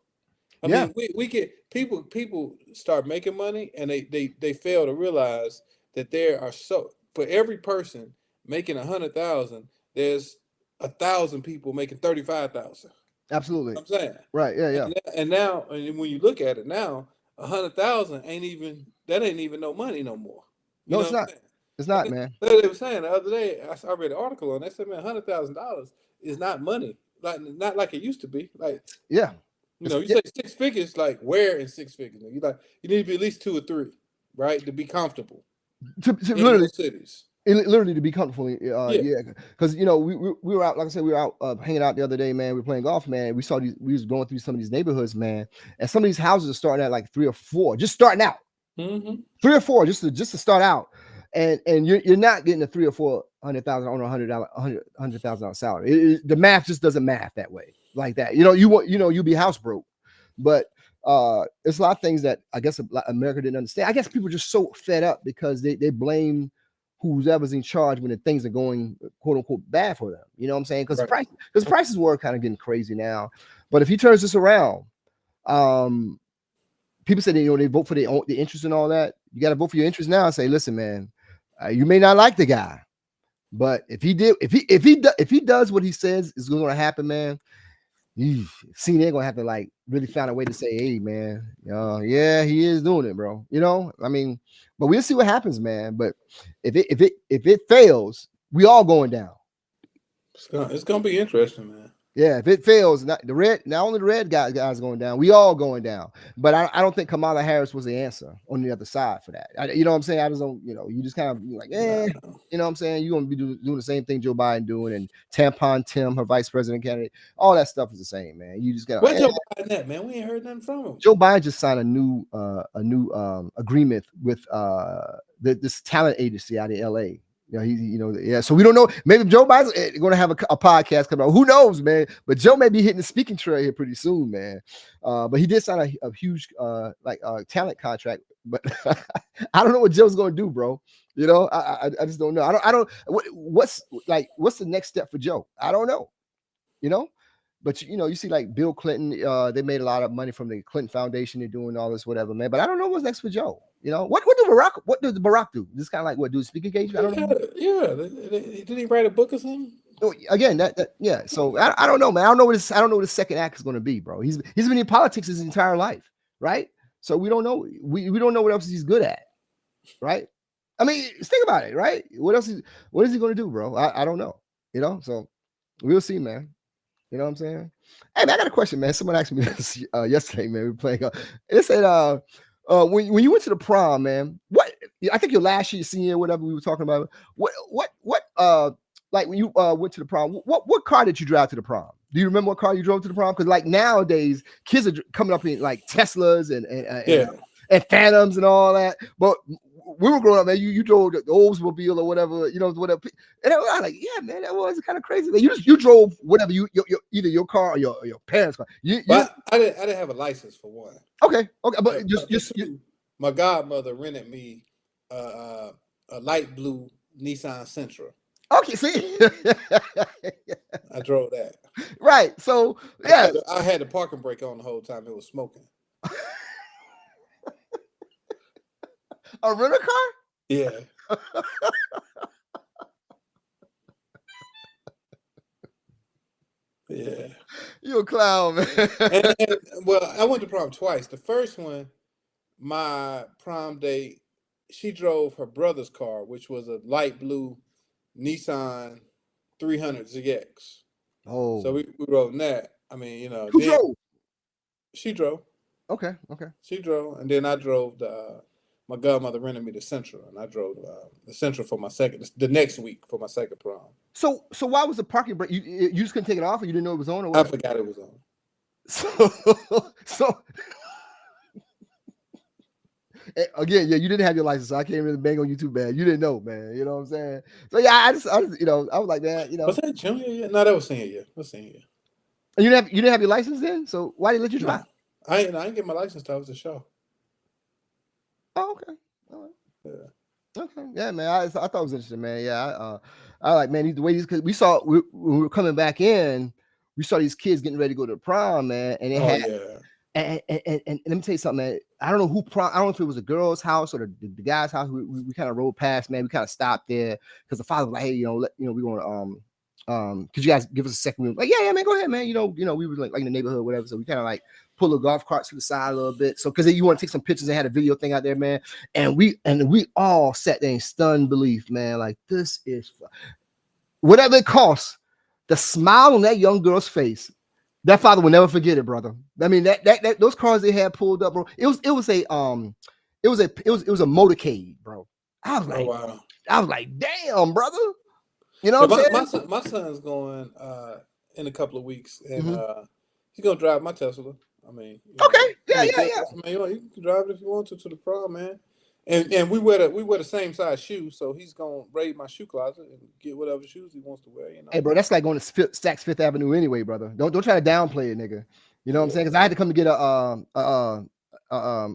I mean, we get people start making money and they fail to realize that there are for every person making 100,000, there's 1,000 people making 35,000. Absolutely. I'm saying. Right. Yeah. And now, and when you look at it now, 100,000 ain't even no money no more. No, it's not. It's not, man. They were saying the other day, I read an article on that. They said, man, $100,000 is not money, not like it used to be. Like, yeah, you say 6 figures, like where in 6 figures? You need to be at least 2 or 3, right, to be comfortable. To literally cities. Literally to be comfortable, because we were out, like I said, we were out hanging out the other day, man. We were playing golf, man. We was going through some of these neighborhoods, man, and some of these houses are starting at like 3 or 4, just starting out, 3 or 4, just to start out, and you're not getting a 3 or 400,000 on $100,000 salary. The math just doesn't math that way, like that. You'll be house broke, but it's a lot of things that I guess America didn't understand. I guess people are just so fed up because they blame whoever's in charge when the things are going quote unquote bad for them. You know what I'm saying? Because prices were kind of getting crazy now. But if he turns this around, people say they vote for the interest and all that. You got to vote for your interest now and say, listen, man, you may not like the guy, but if he does what he says is going to happen, man, they're gonna have to like really find a way to say, hey, man, yeah, he is doing it, bro. I mean, but we'll see what happens, man. But if it fails, we all going down. It's gonna be interesting, man. Yeah, if it fails, not only the red guys going down, we all going down. But I don't think Kamala Harris was the answer on the other side for that. You know what I'm saying? I just don't, you just kind of like, you know what I'm saying? You're gonna be doing the same thing Joe Biden doing, and Tampon Tim, her vice president candidate, all that stuff is the same, man. You just got where's Joe Biden at, man? We ain't heard nothing from him. Joe Biden just signed a new agreement with this talent agency out of LA. So we don't know. Maybe Joe Biden's going to have a podcast coming out. Who knows, man? But Joe may be hitting the speaking trail here pretty soon, man. But he did sign a huge talent contract. But I don't know what Joe's going to do, bro. I just don't know. I don't. What's the next step for Joe? I don't know. But you see like Bill Clinton, they made a lot of money from the Clinton Foundation. They're doing all this, whatever, man. But I don't know what's next for Joe. What does Barack do? This kind of like what do speaking engagement? I don't know. Yeah. Did he write a book or something? Again, yeah. So I don't know, man. I don't know what the second act is going to be, bro. He's been in politics his entire life, right? So we don't know. We don't know what else he's good at, right? I mean, think about it, right? What is he going to do, bro? I don't know. So we'll see, man. You know what I'm saying? Hey, man, I got a question, man. Someone asked me this yesterday, man. We were playing. It said, when you went to the prom, man, what? I think your last year, senior, whatever we were talking about. What? Like when you went to the prom, what car did you drive to the prom? Do you remember what car you drove to the prom? Because like nowadays, kids are coming up in like Teslas and Phantoms and all that. But we were growing up, man. You drove the Oldsmobile or whatever, whatever. And I was like, yeah, man, that was kind of crazy. Man, you drove whatever either your car or your parents' car. But I didn't have a license for one. Okay, but just my godmother rented me a light blue Nissan Sentra. Okay, see, I drove that. Right. So yeah, I had the parking brake on the whole time it was smoking. A rental car? Yeah. Yeah. You a clown, man. Well, I went to prom twice. The first one, my prom date, she drove her brother's car, which was a light blue Nissan 300 ZX. Oh. So we rode in that. I mean, Who drove? She drove. Okay. She drove, and then I drove my godmother rented me the Sentra, and I drove the Sentra for the next week for my second prom. So why was the parking brake? You just couldn't take it off, or you didn't know it was on, or what? I forgot it was on. So again, yeah, you didn't have your license, so I can't really bang on you too bad. You didn't know, man. You know what I'm saying? So yeah, I just I was like, man, Was that junior year? No, that was senior year. And you didn't have your license then? So why did they let you drive? I didn't get my license till I was a show. Oh, okay. All right. Yeah. Okay. Yeah, man. I thought it was interesting, man. Yeah. I like, man, the way these, because when we were coming back in, we saw these kids getting ready to go to the prom, man. And they and let me tell you something, man. I don't know I don't know if it was a girl's house or the guy's house. We kind of rode past, man. We kind of stopped there because the father was like, hey, we're going to could you guys give us a second? We were like, yeah, man, go ahead, man. We were like in the neighborhood or whatever. So we kind of like pull the golf carts to the side a little bit. So because you want to take some pictures, they had a video thing out there, man. And we all sat there in stunned belief, man. Like, this is whatever it costs. The smile on that young girl's face, that father will never forget it, brother. I mean, that those cars they had pulled up, bro. It was a motorcade, bro. I was like, wow. I was like, damn, brother. You know what I'm saying? My son's going in a couple of weeks, and he's gonna drive my Tesla. I mean, okay, yeah. I mean, you can drive it if you want to the prom, man. And we wear the same size shoes, so he's gonna raid my shoe closet and get whatever shoes he wants to wear. Hey, bro, that's like going to Saks Fifth Avenue anyway, brother. Don't try to downplay it, nigga. You know what I'm saying? Because I had to come to get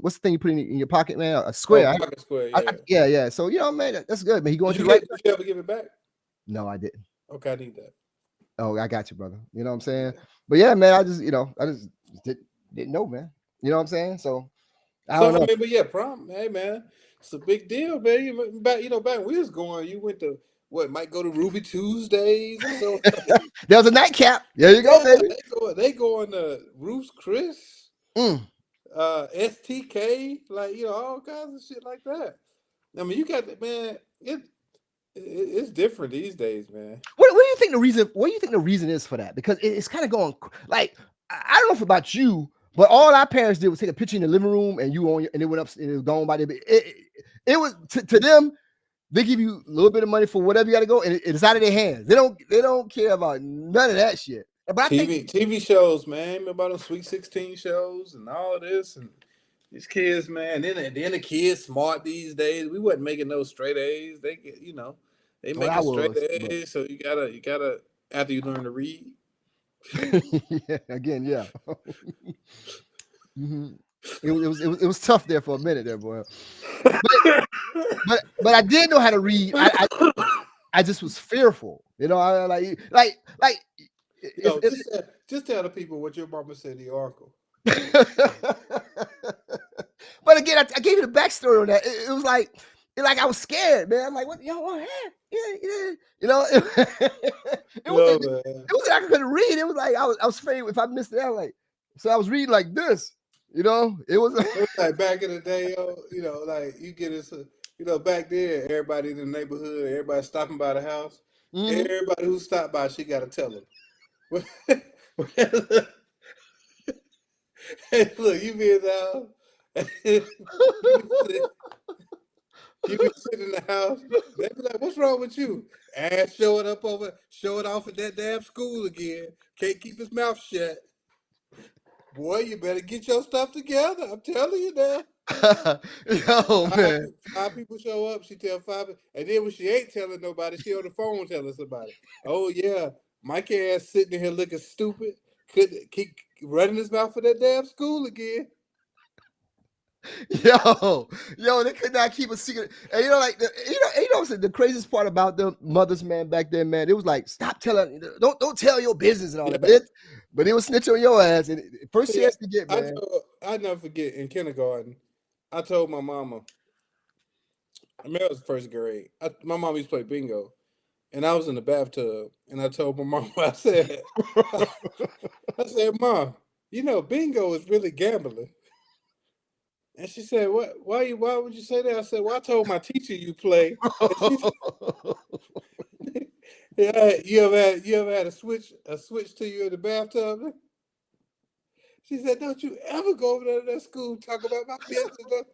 what's the thing you put in your pocket, man? A square. Pocket square. Yeah. Yeah. So man, that's good, man. He going Did to right. Did you ever give it back? No, I didn't. Okay, I need that. Oh, I got you, brother. You know what I'm saying? But yeah, man, I just didn't know, man. You know what I'm saying? So I don't know. I mean, but yeah, prom, hey man, it's a big deal, man. Back when we was going, you went to might go to Ruby Tuesdays or so. There was a nightcap. There you go, baby. They going to Ruth's Chris, STK, like all kinds of shit like that. I mean, you got man, it's different these days, man. What do you think the reason? What do you think the reason is for that? Because it's kind of going like, I don't know if about you, but all our parents did was take a picture in the living room and and it went up and it was gone by there. It was to them. They give you a little bit of money for whatever you got to go, and it's out of their hands. They don't care about none of that shit. But TV shows, man, about them Sweet 16 shows and all of this, and these kids, man. And then the kids smart these days. We wasn't making those straight A's. They get, they make straight A's. So you gotta after you learn to read. Yeah, again, yeah. It was tough there for a minute there, boy. But I did know how to read. I just was fearful, I just tell the people what your mama said to your uncle. But again, I gave you the backstory on that. It was like like I was scared, man. I'm like, what? Yo, what? Yeah. You know, it was like I couldn't read. It was like I was afraid if I missed it out. Like, so I was reading like this. You know, it was like back in the day, yo. You know, like you get this. You know, back then, everybody in the neighborhood, everybody stopping by the house. Mm-hmm. Everybody who stopped by, she got to tell them. Hey, look, you be in the house. You be sitting in the house. They be like, "What's wrong with you?" Ass showing off at that damn school again. Can't keep his mouth shut. Boy, you better get your stuff together. I'm telling you now. Yo, man. 5 people show up. She tell 5, and then when she ain't telling nobody, she on the phone telling somebody. Oh yeah, Mike ass sitting here looking stupid. Could keep running his mouth for that damn school again. Yo, they could not keep a secret. And you know, like the craziest part about the mothers, man, back then, man, it was like, stop telling, don't tell your business and all that. But it was snitch on your ass. And first chance to get, man. I never forget in kindergarten, I told my mama, I mean, it was first grade. My mom used to play bingo, and I was in the bathtub, and I told my mom, I said, Mom, you know, bingo is really gambling. And she said, "What? Why would you say that?" I said, "Well, I told my teacher you play." Yeah, you ever had a switch to you in the bathtub? She said, "Don't you ever go over there to that school talk about my business."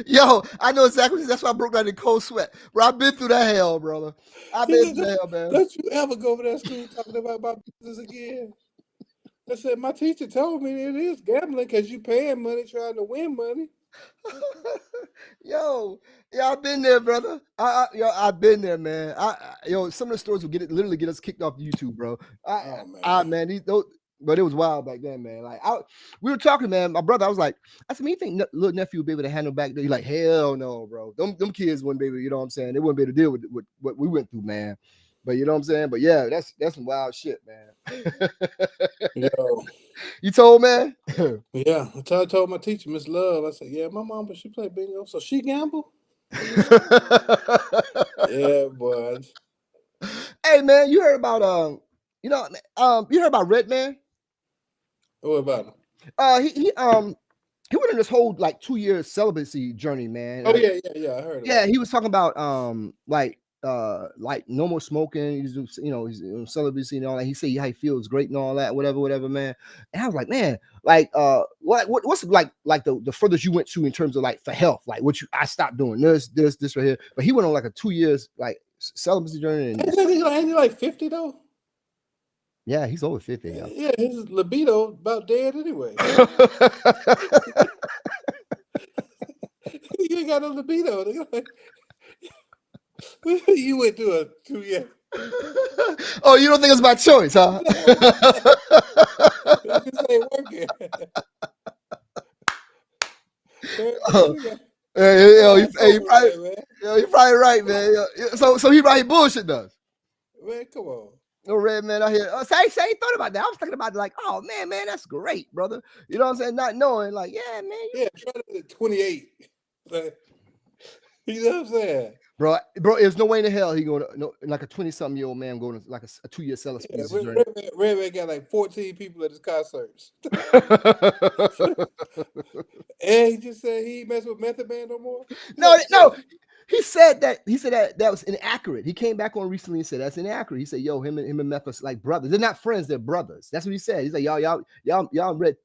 Yo, I know exactly. That's why I broke down in cold sweat. Bro, I've been through that hell, brother. I've been through that hell, man. Don't you ever go over that school talking about my business again? I said, my teacher told me it is gambling because you paying money trying to win money. Yo, I've been there, brother. I've been there, man. Some of the stories will literally get us kicked off YouTube, bro. Man, but it was wild back then, man. Like we were talking, man. My brother, I said, man, you think little nephew would be able to handle back there? He's like, hell no, bro. Them kids wouldn't be able, you know what I'm saying? They wouldn't be able to deal with what we went through, man. But you know what I'm saying? But yeah, that's some wild shit, man. Yo. You told, man? Yeah. I told my teacher, Miss Love, I said, yeah, my mom, but she played bingo, so she gamble? Yeah, boy. Hey, man, you heard about you heard about Redman? What about him? He went on this whole like 2-year celibacy journey, man. Oh, yeah, I heard of he was talking about like no more smoking, he's celibacy and all that. He said how he feels great and all that, whatever, man. And I was like, man, like what's like the furthest you went to in terms of like for health, like I stopped doing this right here. But he went on like a 2 years like celibacy journey. And ain't he like 50 though? Yeah, he's over 50. Yeah, his libido about dead anyway. You ain't got no libido. You went through a 2 year. Oh, you don't think it's my choice, huh? It just ain't working. You're probably right, man. So he probably bullshit does. Man, come on. No Redman out here. Say, I thought about that. I was thinking about like, oh man, that's great, brother. You know what I'm saying? Not knowing, like, yeah, man. Yeah, try to 28. You know what I'm saying? Bro, there's no way in the hell he going to like a 20-something-year-old man going to like a 2-year celibacy. Yeah, Redman got like 14 people at his concerts. And he just said he ain't mess with Method Man no more. No. He said that was inaccurate. He came back on recently and said that's inaccurate. He said, yo, him and Meth are like brothers. They're not friends, they're brothers. That's what he said. He's like, y'all read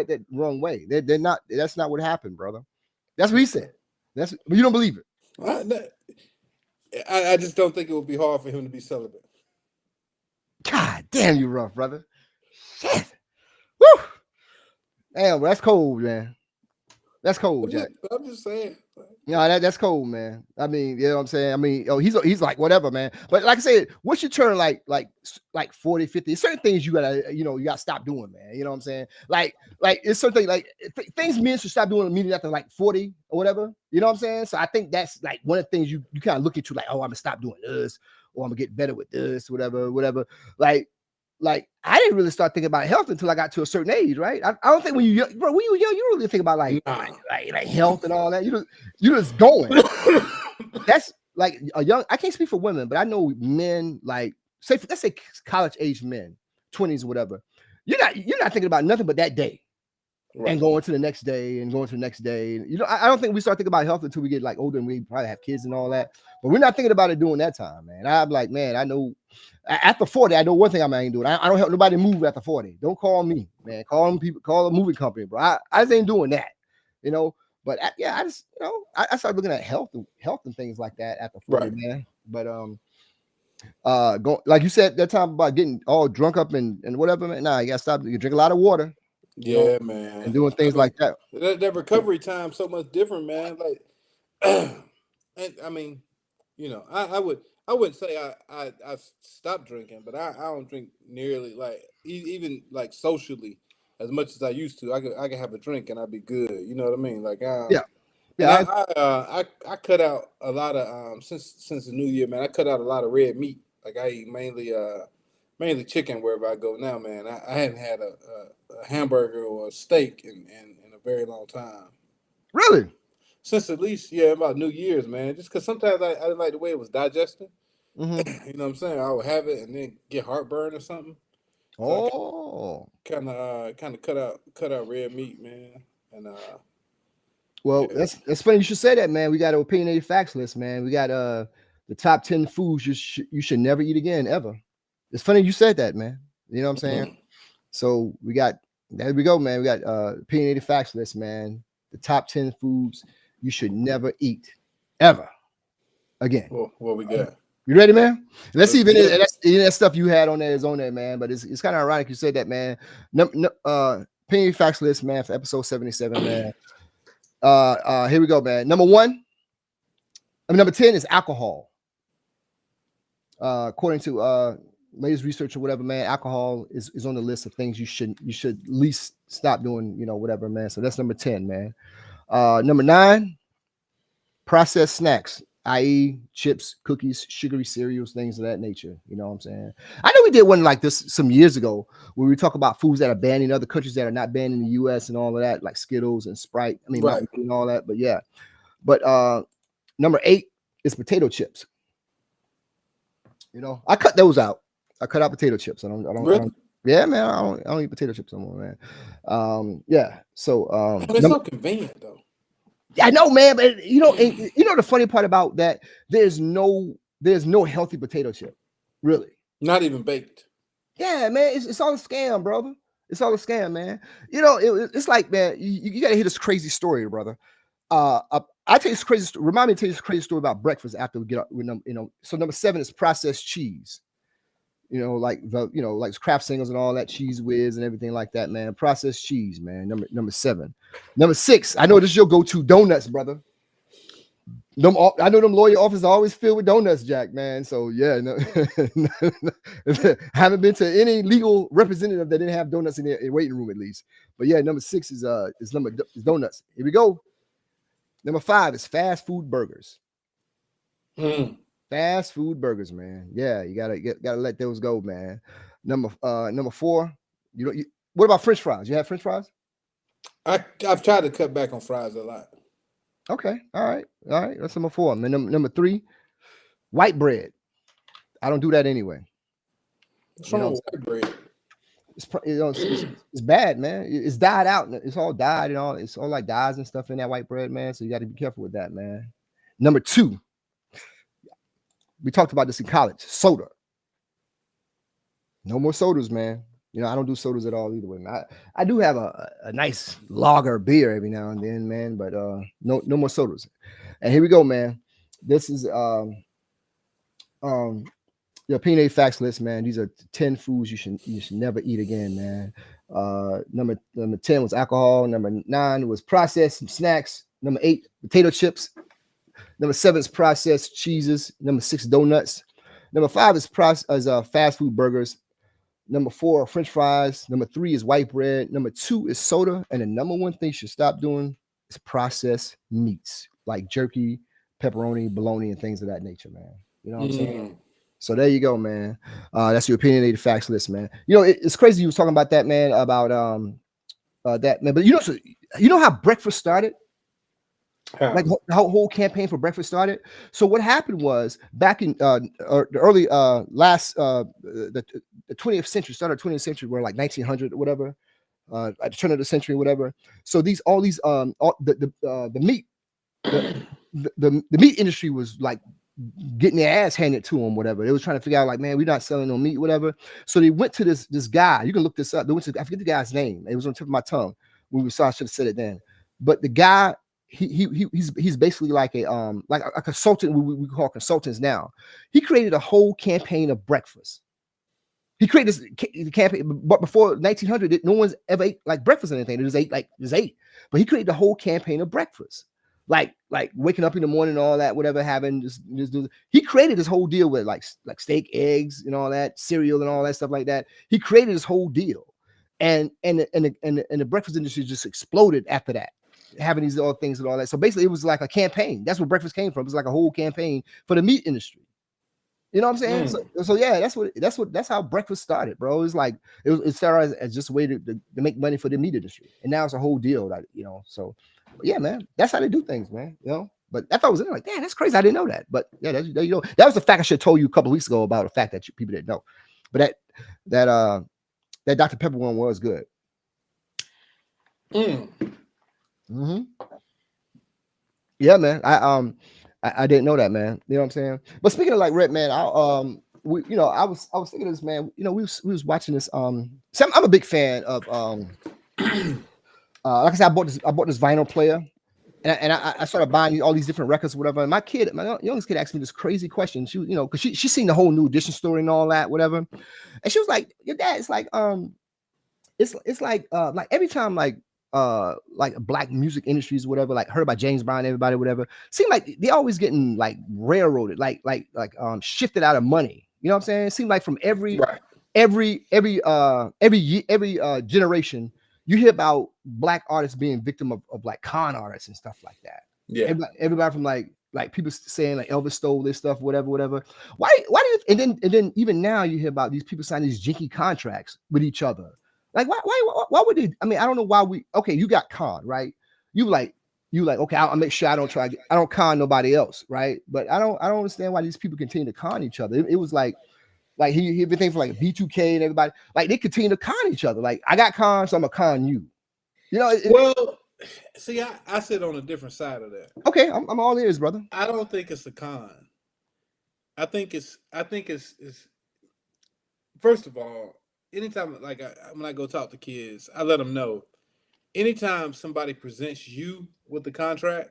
that wrong way. They're not, that's not what happened, brother. That's what he said. But you don't believe it. I just don't think it would be hard for him to be celibate. God damn, you rough, brother. Shit. Woo. Damn, that's cold, man. That's cold, Jack. I'm just saying. No, that's cold, man. I mean, you know what I'm saying? I mean, he's like whatever, man. But like I said, once you turn like 40, 50, certain things you gotta stop doing, man. You know what I'm saying? Like it's something like things men should stop doing immediately after like 40 or whatever. You know what I'm saying? So I think that's like one of the things you kind of look into, like, oh, I'm gonna stop doing this, or I'm gonna get better with this, whatever. Like like I didn't really start thinking about health until I got to a certain age, right? I don't think when you young, bro, when you were young, you don't really think about like health and all that. You just going. That's like a young. I can't speak for women, but I know men like let's say college age men, 20s or whatever. You're not thinking about nothing but that day. Right. And going to the next day and going to the next day. You know, I don't think we start thinking about health until we get like older and we probably have kids and all that. But we're not thinking about it during that time, man. I'm like, man, I know after 40, I know one thing I ain't doing. I don't help nobody move after 40. Don't call me, man. Call them people, call a moving company, bro. I just ain't doing that, you know. But I just, you know, I started looking at health and things like that after 40, right. Man. But go like you said that time about getting all drunk up and whatever, man. Nah, you gotta stop. You drink a lot of water. Yeah, man. And doing things like that. That recovery time so much different, man. Like, and I mean, you know, I wouldn't say I stopped drinking, but I don't drink nearly like even like socially as much as I used to. I could have a drink and I'd be good. You know what I mean? Like, I cut out a lot of since the new year, man. I cut out a lot of red meat. Like I eat mainly chicken wherever I go now, man. I hadn't had a hamburger or a steak in a very long time. Really? Since at least about New Year's, man. Just because sometimes I didn't like the way it was digesting. Mm-hmm. You know what I'm saying? I would have it and then get heartburn or something. So kind of cut out red meat, man. And well, that's funny you should say that, man. We got an opinionated facts list, man. We got the top 10 foods you should never eat again ever. It's funny you said that, man. You know what I'm saying? Mm-hmm. So there we go, man. We got opinionated facts list, man. The top 10 foods you should never eat ever again. What we got? You ready, man? Let's see if that stuff you had on there is on there, man. But it's kind of ironic you said that, man. Opinionated facts list, man, for episode 77, man. Here we go, man. Number 10 is alcohol. According to latest research or whatever, man, alcohol is on the list of things you should at least stop doing, you know, whatever, man. So that's number 10, man. Number 9, processed snacks, i.e. chips, cookies, sugary cereals, things of that nature. You know what I'm saying? I know we did one like this some years ago where we talk about foods that are banned in other countries that are not banned in the US and all of that, like Skittles and Sprite. I mean, right. And all that, but yeah. But number 8 is potato chips. You know, I cut those out. I cut out potato chips. I don't really? Yeah, man. I don't eat potato chips anymore, man. Yeah. So it's so convenient though. I know, man, but you know the funny part about that, there's no healthy potato chip, really. Not even baked. Yeah, man, it's all a scam, brother. It's all a scam, man. You know, it's like, man, you gotta hear this crazy story, brother. I tell you this crazy story. Remind me to tell you this crazy story about breakfast after we get up. You know, so number 7 is processed cheese. You know, like Kraft Singles and all that, Cheese Whiz and everything like that, man. Processed cheese, man. Number 7. Number 6, I know this is your go-to, donuts, brother. I know them lawyer offices are always filled with donuts, Jack, man. So yeah, no, I haven't been to any legal representative that didn't have donuts in their waiting room at least. But yeah, number 6 is donuts. Here we go. Number 5 is fast food burgers. Fast food burgers, man. Yeah, you gotta let those go, man. Number 4. What about French fries? You have French fries? I've tried to cut back on fries a lot. Okay, all right. That's number 4. Man, number 3, white bread. I don't do that anyway. What's wrong with white bread? It's bad, man. It's dyed out. It's all dyed and all. It's all like dyes and stuff in that white bread, man. So you got to be careful with that, man. Number 2. We talked about this in college. Soda. No more sodas, man. You know, I don't do sodas at all either way. I do have a nice lager beer every now and then, man, but no more sodas. And here we go, man. This is the opinionated facts list, man. These are 10 foods you should never eat again, man. Number 10 was alcohol. Number 9 was processed snacks. Number 8, potato chips. Number 7 is processed cheeses. Number 6, donuts. Number 5 is fast food burgers. Number 4, French fries. Number 3 is white bread. Number 2 is soda. And the number 1 thing you should stop doing is processed meats like jerky, pepperoni, bologna, and things of that nature, man. You know what I'm saying? So there you go, man. That's your opinionated facts list, man. You know, it's crazy you was talking about that, man, about that, man. But you know how breakfast started? Like the whole campaign for breakfast started. So what happened was back in the early the 20th century, started 20th century, where like 1900 or whatever, at the turn of the century, whatever. So the meat the meat industry was like getting their ass handed to them, whatever. They was trying to figure out, like, man, we're not selling no meat, whatever. So they went to this guy. You can look this up. They went to, I forget the guy's name. It was on the tip of my tongue when we saw. I should have said it then. But the guy, he's basically like a consultant. We call consultants now. He created a whole campaign of breakfast. He created this campaign, but before 1900, no one's ever ate like breakfast or anything. It was ate. But he created the whole campaign of breakfast. Like waking up in the morning and all that, whatever, having just do. He created this whole deal with like steak, eggs, and all that, cereal and all that stuff like that. He created this whole deal, and the breakfast industry just exploded after that, having these other things and all that. So basically, it was like a campaign. That's where breakfast came from. It was like a whole campaign for the meat industry. You know what I'm saying? So yeah, that's how breakfast started, bro. It's like it started as just a way to make money for the meat industry, and now it's a whole deal that, you know. So yeah, man, that's how they do things, man. You know. But I thought it was like, damn, that's crazy. I didn't know that. But yeah, there you go. That was the fact I should have told you a couple of weeks ago about a fact that people didn't know. But that Dr. Pepper one was good. Mm-hmm. Yeah, man. I didn't know that, man. You know what I'm saying? But speaking of like Red, man, I was thinking of this, man. You know, we was watching this. So I'm a big fan of like I said, I bought this vinyl player, and I started buying all these different records or whatever. And my youngest kid asked me this crazy question. She, you know, because she seen the whole New Edition story and all that, whatever. And she was like, "Your dad, it's like it's like every time like black music industries, whatever, like heard by James Brown, everybody, whatever, seem like they always getting like railroaded, like shifted out of money. You know what I'm saying? It seemed like from every generation, you hear about black artists being victim of like con artists and stuff like that. Yeah, everybody from like people saying like Elvis stole this stuff, whatever. Why do you? And then even now you hear about these people signing these jinky contracts with each other. Like why would they? I mean, I don't know why okay, you got conned, right? You like, okay, I'll make sure I don't con nobody else, right? But I don't understand why these people continue to con each other. It was like he been thinking for like B2K and everybody, like they continue to con each other. Like, I got conned, so I'm gonna con you. You know, well, see, I sit on a different side of that. Okay, I'm all ears, brother. I don't think it's a con. I think it's first of all, anytime, like when I go talk to kids, I let them know, anytime somebody presents you with the contract,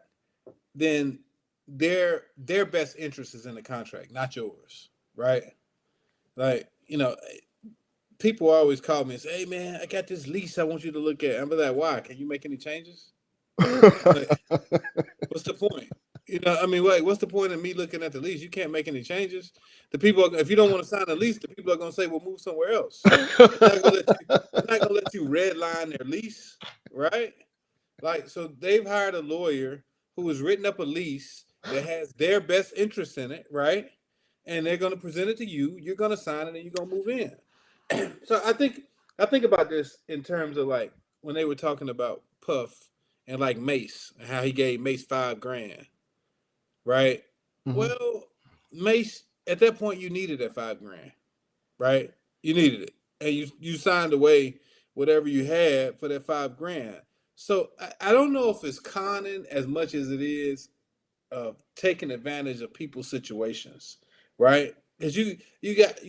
then their best interest is in the contract, not yours, right? Like, you know, people always call me and say, "Hey, man, I got this lease I want you to look at." I'm like, "Why? Can you make any changes?" Like, what's the point? You know, I mean, what's the point of me looking at the lease? You can't make any changes. The people, if you don't want to sign the lease, the people are going to say, "Well, move somewhere else." They're not going to let you redline their lease, right? Like, so they've hired a lawyer who has written up a lease that has their best interest in it, right? And they're going to present it to you. You're going to sign it, and you're going to move in. So I think about this in terms of like when they were talking about Puff and like Mace and how he gave Mace $5,000. Right. Mm-hmm. Well, Mace, at that point, you needed that $5,000, right? You needed it, and you signed away whatever you had for that $5,000. So I don't know if it's conning as much as it is taking advantage of people's situations, right? Because you got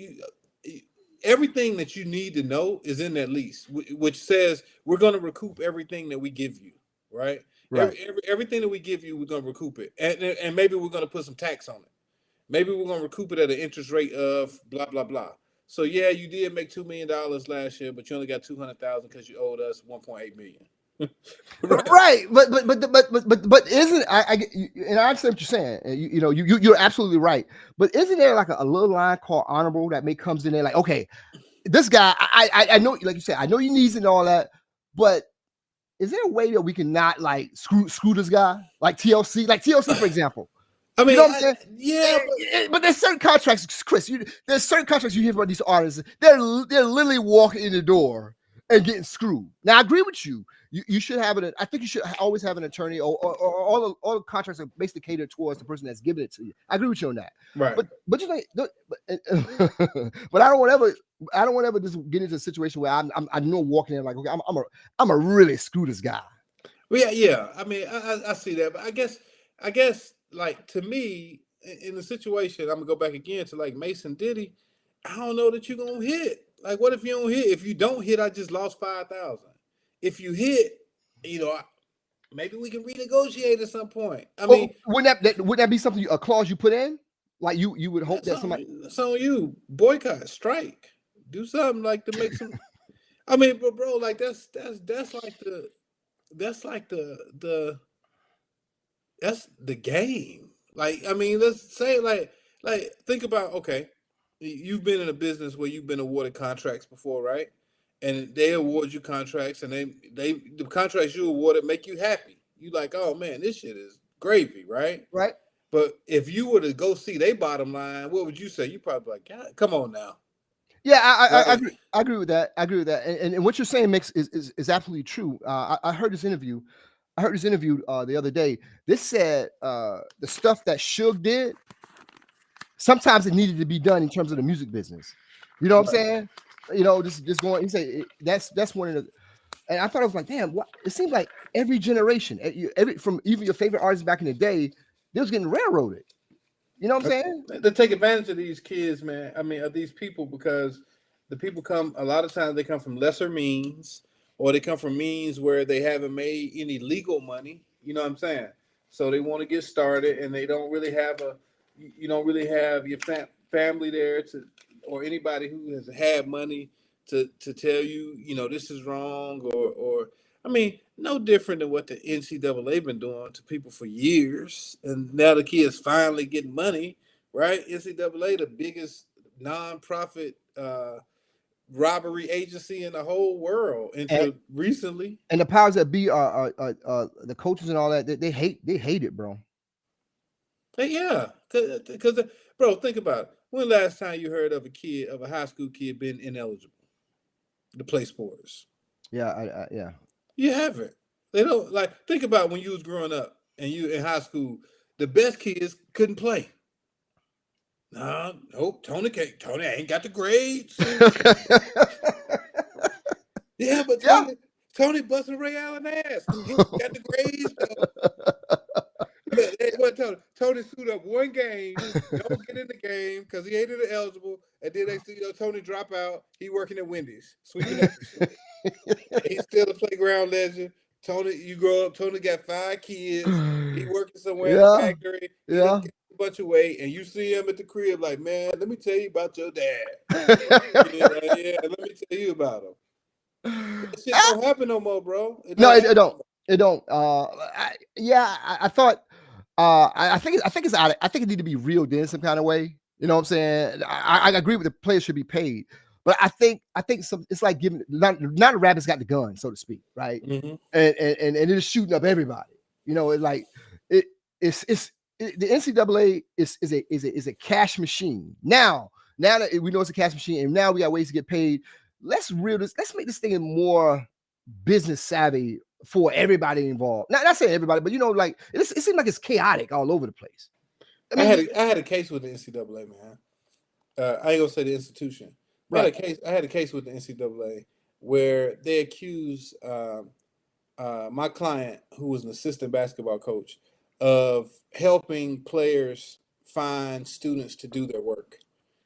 everything that you need to know is in that lease, which says we're going to recoup everything that we give you, right? Right. Everything that we give you, we're going to recoup it. And maybe we're going to put some tax on it. Maybe we're going to recoup it at an interest rate of blah, blah, blah. So, yeah, you did make $2 million last year, but you only got $200,000 because you owed us $1.8 million. Right. But isn't and I understand what you're saying. You're absolutely right. But isn't there like a little line called honorable that comes in there like, okay, this guy, I know, like you said, I know he needs it and all that, but is there a way that we can not like screw this guy like TLC? Like TLC, for example. I mean, You know what I'm saying? yeah, but there's certain contracts, Chris. There's certain contracts you hear about these artists. They're literally walking in the door and getting screwed. Now, I agree with you. You should have it. I think you should always have an attorney, or all the contracts are basically catered towards the person that's giving it to you. I agree with you on that. right. But you like, but I don't want to ever just get into a situation where I know walking in like, okay, I'm a really screw this guy. Well, yeah. I mean, I see that, but I guess, like, to me, in the situation, I'm gonna go back again to like Mason Diddy. I don't know that you're gonna hit. Like, what if you don't hit? If you don't hit, I just lost 5,000. If you hit, maybe we can renegotiate at some point. I mean, wouldn't that be something a clause you put in? Like you would hope that somebody. That's on you. Boycott, strike, do something like to make some. I mean, but bro, like that's the game. Like, I mean, let's say like think about, okay, you've been in a business where you've been awarded contracts before, right? And they award you contracts, and the contracts you awarded make you happy. You like, oh man, this shit is gravy, right? Right. But if you were to go see their bottom line, what would you say? You probably like, God, come on now. Yeah, I agree with that. And what you're saying is absolutely true. I heard this interview. The other day. This said the stuff that Suge did, sometimes it needed to be done in terms of the music business. You know what I'm saying? Just going. He said that's one of the. And I thought I was like, damn, what? It seemed like every generation, from even your favorite artists back in the day, they was getting railroaded. You know what I'm saying? They take advantage of these kids, man. I mean, of these people, because the people a lot of times they come from lesser means, or they come from means where they haven't made any legal money. You know what I'm saying? So they want to get started, and they don't really have you don't really have your family there or anybody who has had money to tell you, this is wrong, or I mean, no different than what the NCAA been doing to people for years, and now the kids finally getting money, right? NCAA, the biggest nonprofit robbery agency in the whole world until recently. And the powers that be are the coaches and all that. They hate it, bro. Yeah, because bro, think about it. When last time you heard of a high school kid being ineligible to play sports? Yeah, yeah. You haven't. They don't think about when you was growing up and you in high school. The best kids couldn't play. Nope. Tony ain't got the grades. Yeah, but Tony busting Ray Allen ass. He got the grades though. Tony suit up one game, don't get in the game because he ain't eligible, and then they see Tony drop out. He working at Wendy's, sweeping up the shit. He's still a playground legend. Tony, you grow up. Tony got 5 kids. He working somewhere in the factory. He a bunch of weight, and you see him at the crib like, man, let me tell you about your dad. Yeah, let me tell you about him. That shit don't happen no more, bro. It don't. I thought. I think it's out. I think it need to be reeled in some kind of way. You know what I'm saying? I agree with the players should be paid, but I think it's like giving not a rabbit's got the gun, so to speak, right? Mm-hmm. And it is shooting up everybody. It's the NCAA is a cash machine. Now that we know it's a cash machine, and now we got ways to get paid. Let's make this thing more business savvy for everybody involved. Not saying everybody, but it seems like it's chaotic all over the place. I had a case with the NCAA, man. I ain't gonna say the institution. Right. I had a case with the NCAA where they accused my client, who was an assistant basketball coach, of helping players find students to do their work.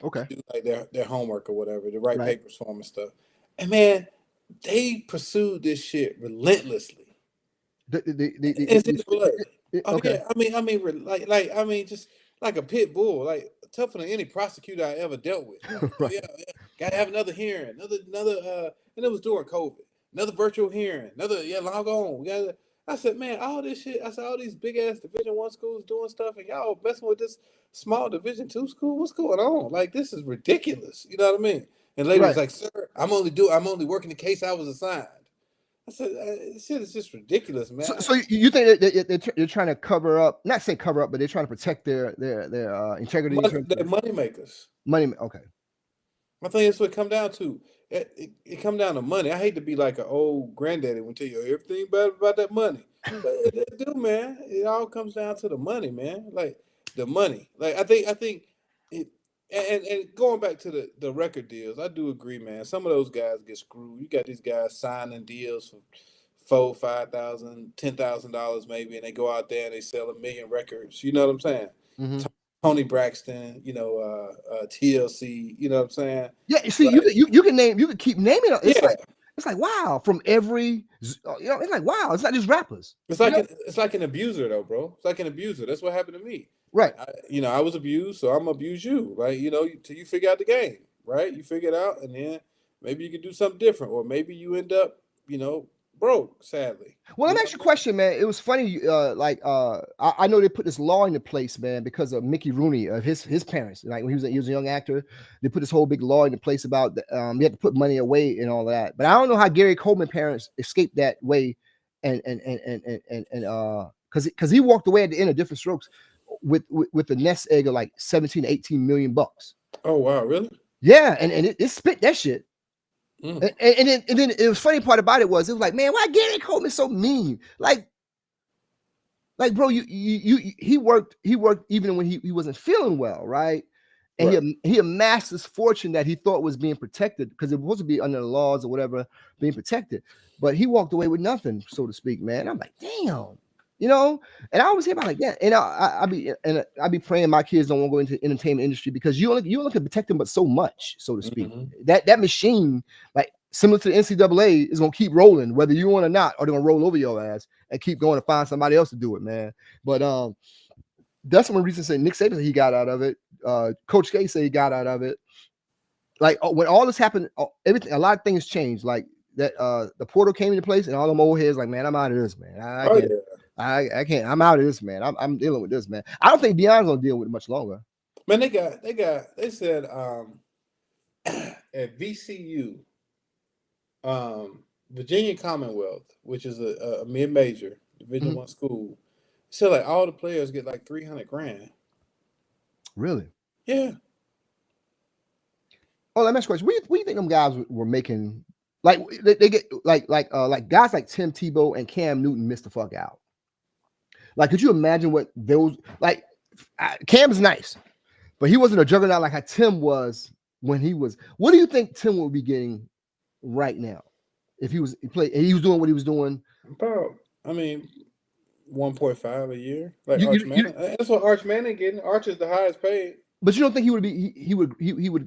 Okay. To do like their homework or whatever, to write papers for them and stuff. And man, they pursued this shit relentlessly. Okay. I mean, just like a pit bull, like tougher than any prosecutor I ever dealt with. Yeah, gotta have another hearing, another, and it was during COVID. Another virtual hearing, log on. I said, man, all this shit. I said, all these big ass Division I schools doing stuff, and y'all messing with this small Division II school. What's going on? Like, this is ridiculous. You know what I mean? And lady was like, sir, I'm only working the case I was assigned. I said, this shit is just ridiculous, man. So you think that they're trying to cover up, not say cover up, but they're trying to protect their integrity? They're money makers. Money, okay. I think that's what it come down to. It come down to money. I hate to be like an old granddaddy when tell you everything bad about that money. But it do, man. It all comes down to the money, man. Like the money. Like I think it and going back to the record deals, I do agree, man. Some of those guys get screwed. You got these guys signing deals for $4,000, $5,000, $10,000 maybe, and they go out there and they sell 1 million records. You know what I'm saying? Mm-hmm. Tony Braxton, TLC, you know what I'm saying? Yeah, see, like, you can keep naming it. Yeah. It's like wow, from every it's like wow, it's not just rappers. It's like an abuser though, bro. It's like an abuser. That's what happened to me. Right. I was abused, so I'm gonna abuse you, right? Till you figure out the game, right? You figure it out, and then maybe you can do something different, or maybe you end up, broke, sadly. Well, let me ask you a question, man. It was funny, I know they put this law into place, man, because of Mickey Rooney, of his parents. Like when he was a young actor, they put this whole big law into place about you had to put money away and all that. But I don't know how Gary Coleman parents escaped that way, and because he walked away at the end of Different Strokes with the nest egg of like 17, 18 million bucks. Oh wow, really? Yeah, and it spit that shit. And then it was funny part about it was like, man, why Gary Coleman so mean? Like bro, he worked even when he wasn't feeling well, right? And right. He amassed this fortune that he thought was being protected because it was supposed to be under the laws or whatever being protected, but he walked away with nothing, so to speak, man. I'm like, damn. And I always hear about like that, and I be praying my kids don't want to go into the entertainment industry because you only can protect them, but so much, so to speak. Mm-hmm. That machine, like similar to the NCAA, is gonna keep rolling whether you want or not, or they're gonna roll over your ass and keep going to find somebody else to do it, man. But that's one reason say Nick Saban said he got out of it. Coach K said he got out of it. Like when all this happened, everything, a lot of things changed. Like that, the portal came into place, and all them old heads like, man, I'm out of this, man. I can't. I'm out of this, man. I'm dealing with this, man. I don't think Deion's gonna deal with it much longer. Man, they said at VCU, Virginia Commonwealth, which is a mid-major Division I school, said like all the players get like $300,000. Really? Yeah. Oh, let me ask you a question. What do you think them guys were making? Like they get like guys like Tim Tebow and Cam Newton missed the fuck out. Like, could you imagine what those like? Cam's nice, but he wasn't a juggernaut like how Tim was when he was. What do you think Tim would be getting right now if he was doing what he was doing? About, 1.5 a year, like Arch Manning. That's what Arch Manning getting. Arch is the highest paid. But you don't think he would be? He would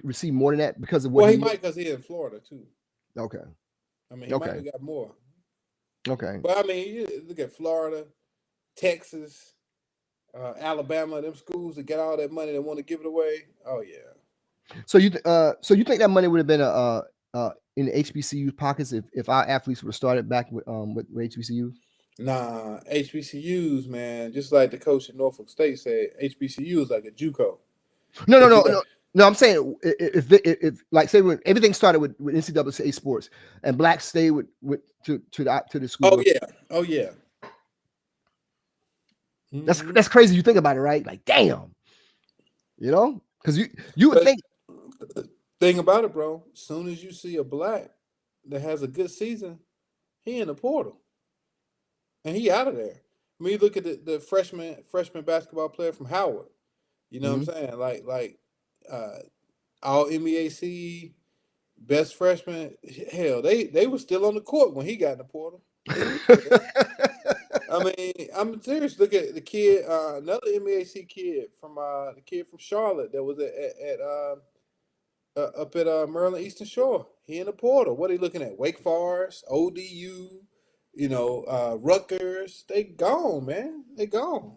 receive more than that because of what? Well, he might because he's in Florida too. Okay. He might have got more. Okay. But you look at Florida, Texas, Alabama, them schools that get all that money that want to give it away. Oh yeah. So you think that money would have been in the HBCU pockets if our athletes would have started back with HBCUs? Nah, HBCUs, man. Just like the coach at Norfolk State said, HBCU is like a JUCO. No. I'm saying if like say when everything started with NCAA sports and blacks stayed to the school. Oh yeah. That's crazy. You think about it, right? Like, damn, because you would think. The thing about it, bro. As soon as you see a black that has a good season, he in the portal, and he out of there. You look at the freshman basketball player from Howard. You know what I'm saying? Like all MEAC best freshman. Hell, they were still on the court when he got in the portal. I'm serious. Look at the kid, another MEAC kid from Charlotte that was up at Maryland Eastern Shore. He in the portal. What are you looking at? Wake Forest, ODU, Rutgers. They gone, man. They gone.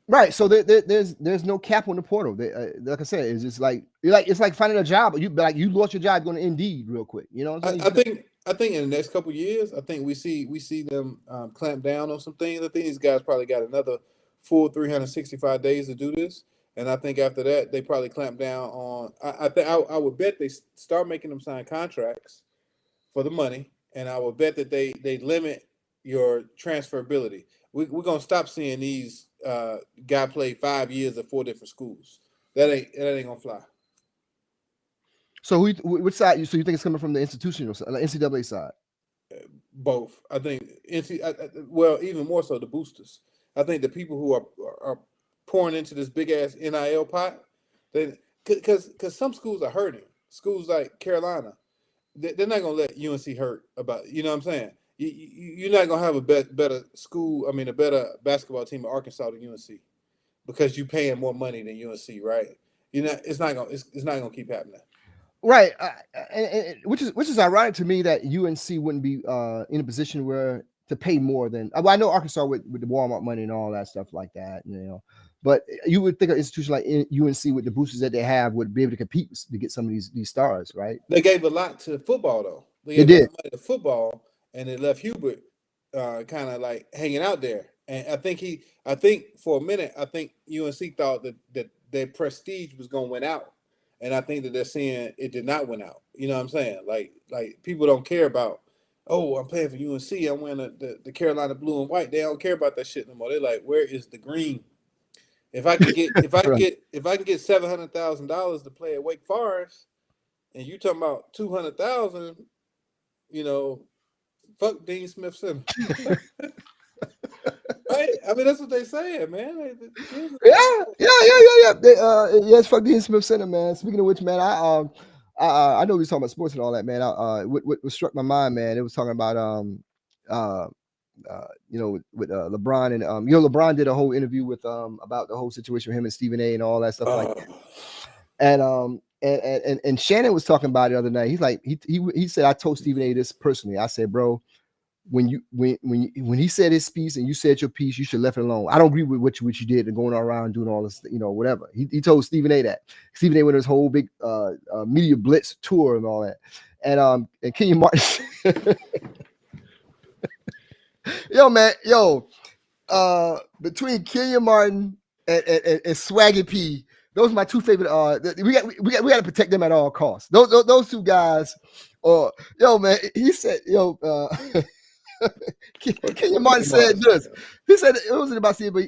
Right. So there's no cap on the portal. Like I said, it's just it's like finding a job. You lost your job going to Indeed real quick. You know what I'm saying? I think in the next couple of years, I think we see them clamp down on some things. I think these guys probably got another full 365 days to do this, and I think after that they probably clamp down on. I would bet they start making them sign contracts for the money, and I will bet that they limit your transferability. We're gonna stop seeing these guy play 5 years at 4 different schools. That ain't gonna fly. So which side? So you think it's coming from the institutional side, like NCAA side? Both. I think well, even more so the boosters. I think the people who are pouring into this big ass NIL pot, because some schools are hurting. Schools like Carolina, they're not gonna let UNC hurt about. You know what I'm saying? You're not gonna have a better school. I mean, a better basketball team at Arkansas than UNC because you're paying more money than UNC, right? It's not gonna keep happening. Right, and which is ironic to me that UNC wouldn't be in a position where to pay more than. Well, I know Arkansas with the Walmart money and all that stuff like that, but you would think an institution like UNC with the boosters that they have would be able to compete to get some of these stars, right? They gave a lot to football though. They did money to football, and it left Hubert kind of like hanging out there. And I think for a minute, I think UNC thought that their prestige was going to win out. And I think that they're seeing it did not win out. You know what I'm saying? Like people don't care about, oh, I'm playing for UNC. I'm wearing the Carolina blue and white. They don't care about that shit no more. They're like, where is the green? If I can get $700,000 to play at Wake Forest, and you talking about $200,000, fuck Dean Smith Center. Right? I mean, that's what they saying, man. Yeah. Yes, fuck Dean Smith Center, man. Speaking of which, man, I know we was talking about sports and all that, man. What struck my mind, man, it was talking about with LeBron and LeBron did a whole interview with about the whole situation with him and Stephen A. and all that stuff like that. And Shannon was talking about it the other night. He's like, he said, I told Stephen A. this personally. I said, bro, when he said his piece and you said your piece, you should have left it alone. I don't agree with what you did and going around doing all this, whatever. He told Stephen A. that. Stephen A. went on his whole big media blitz tour and all that. And Kenyon Martin, between Kenyon Martin and Swaggy P, those are my two favorite. We got to protect them at all costs. Those two guys. He said, Kenyon Martin said this. He said it wasn't about seeing, but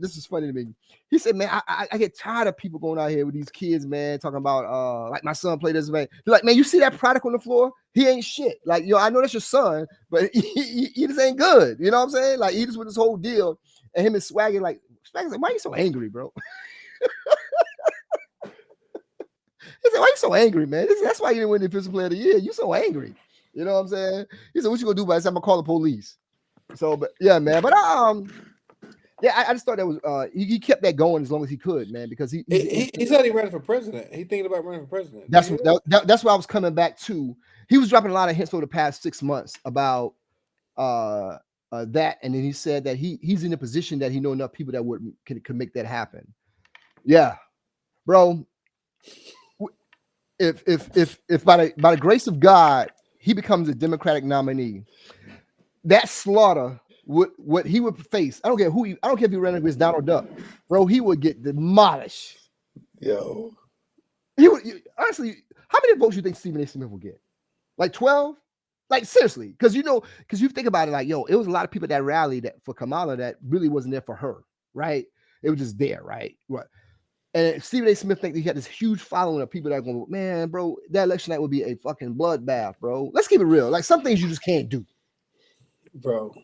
this is funny to me. He said, man, I get tired of people going out here with these kids, man, talking about like my son played this, man. They're like, man, you see that product on the floor? He ain't shit. Like, I know that's your son, but he just ain't good. You know what I'm saying? Like, he just with this whole deal, and him and Swaggy like, why are you so angry, bro? He said, why are you so angry, man? That's why you didn't win the Defensive Player of the Year. You so angry. You know what I'm saying? He said, what you gonna do by this? I'm gonna call the police. So, but yeah, man. But I just thought that was he kept that going as long as he could, man, because he said he ran for president. He thinking about running for president. That's what I was coming back to. He was dropping a lot of hints over the past 6 months about that, and then he said that he's in a position that he know enough people that could make that happen. Yeah, bro. If by the grace of God he becomes a Democratic nominee, that slaughter, what he would face, I don't care if he ran against Donald Duck, bro, he would get demolished. Yo, he would honestly. How many votes you think Stephen A. Smith will get? Like 12? Like seriously, because you think about it, like it was a lot of people that rallied for Kamala that really wasn't there for her, right? It was just there, right? Right. And Stephen A. Smith think he had this huge following of people that are going, man, bro, that election night would be a fucking bloodbath, bro. Let's keep it real. Like some things you just can't do, bro.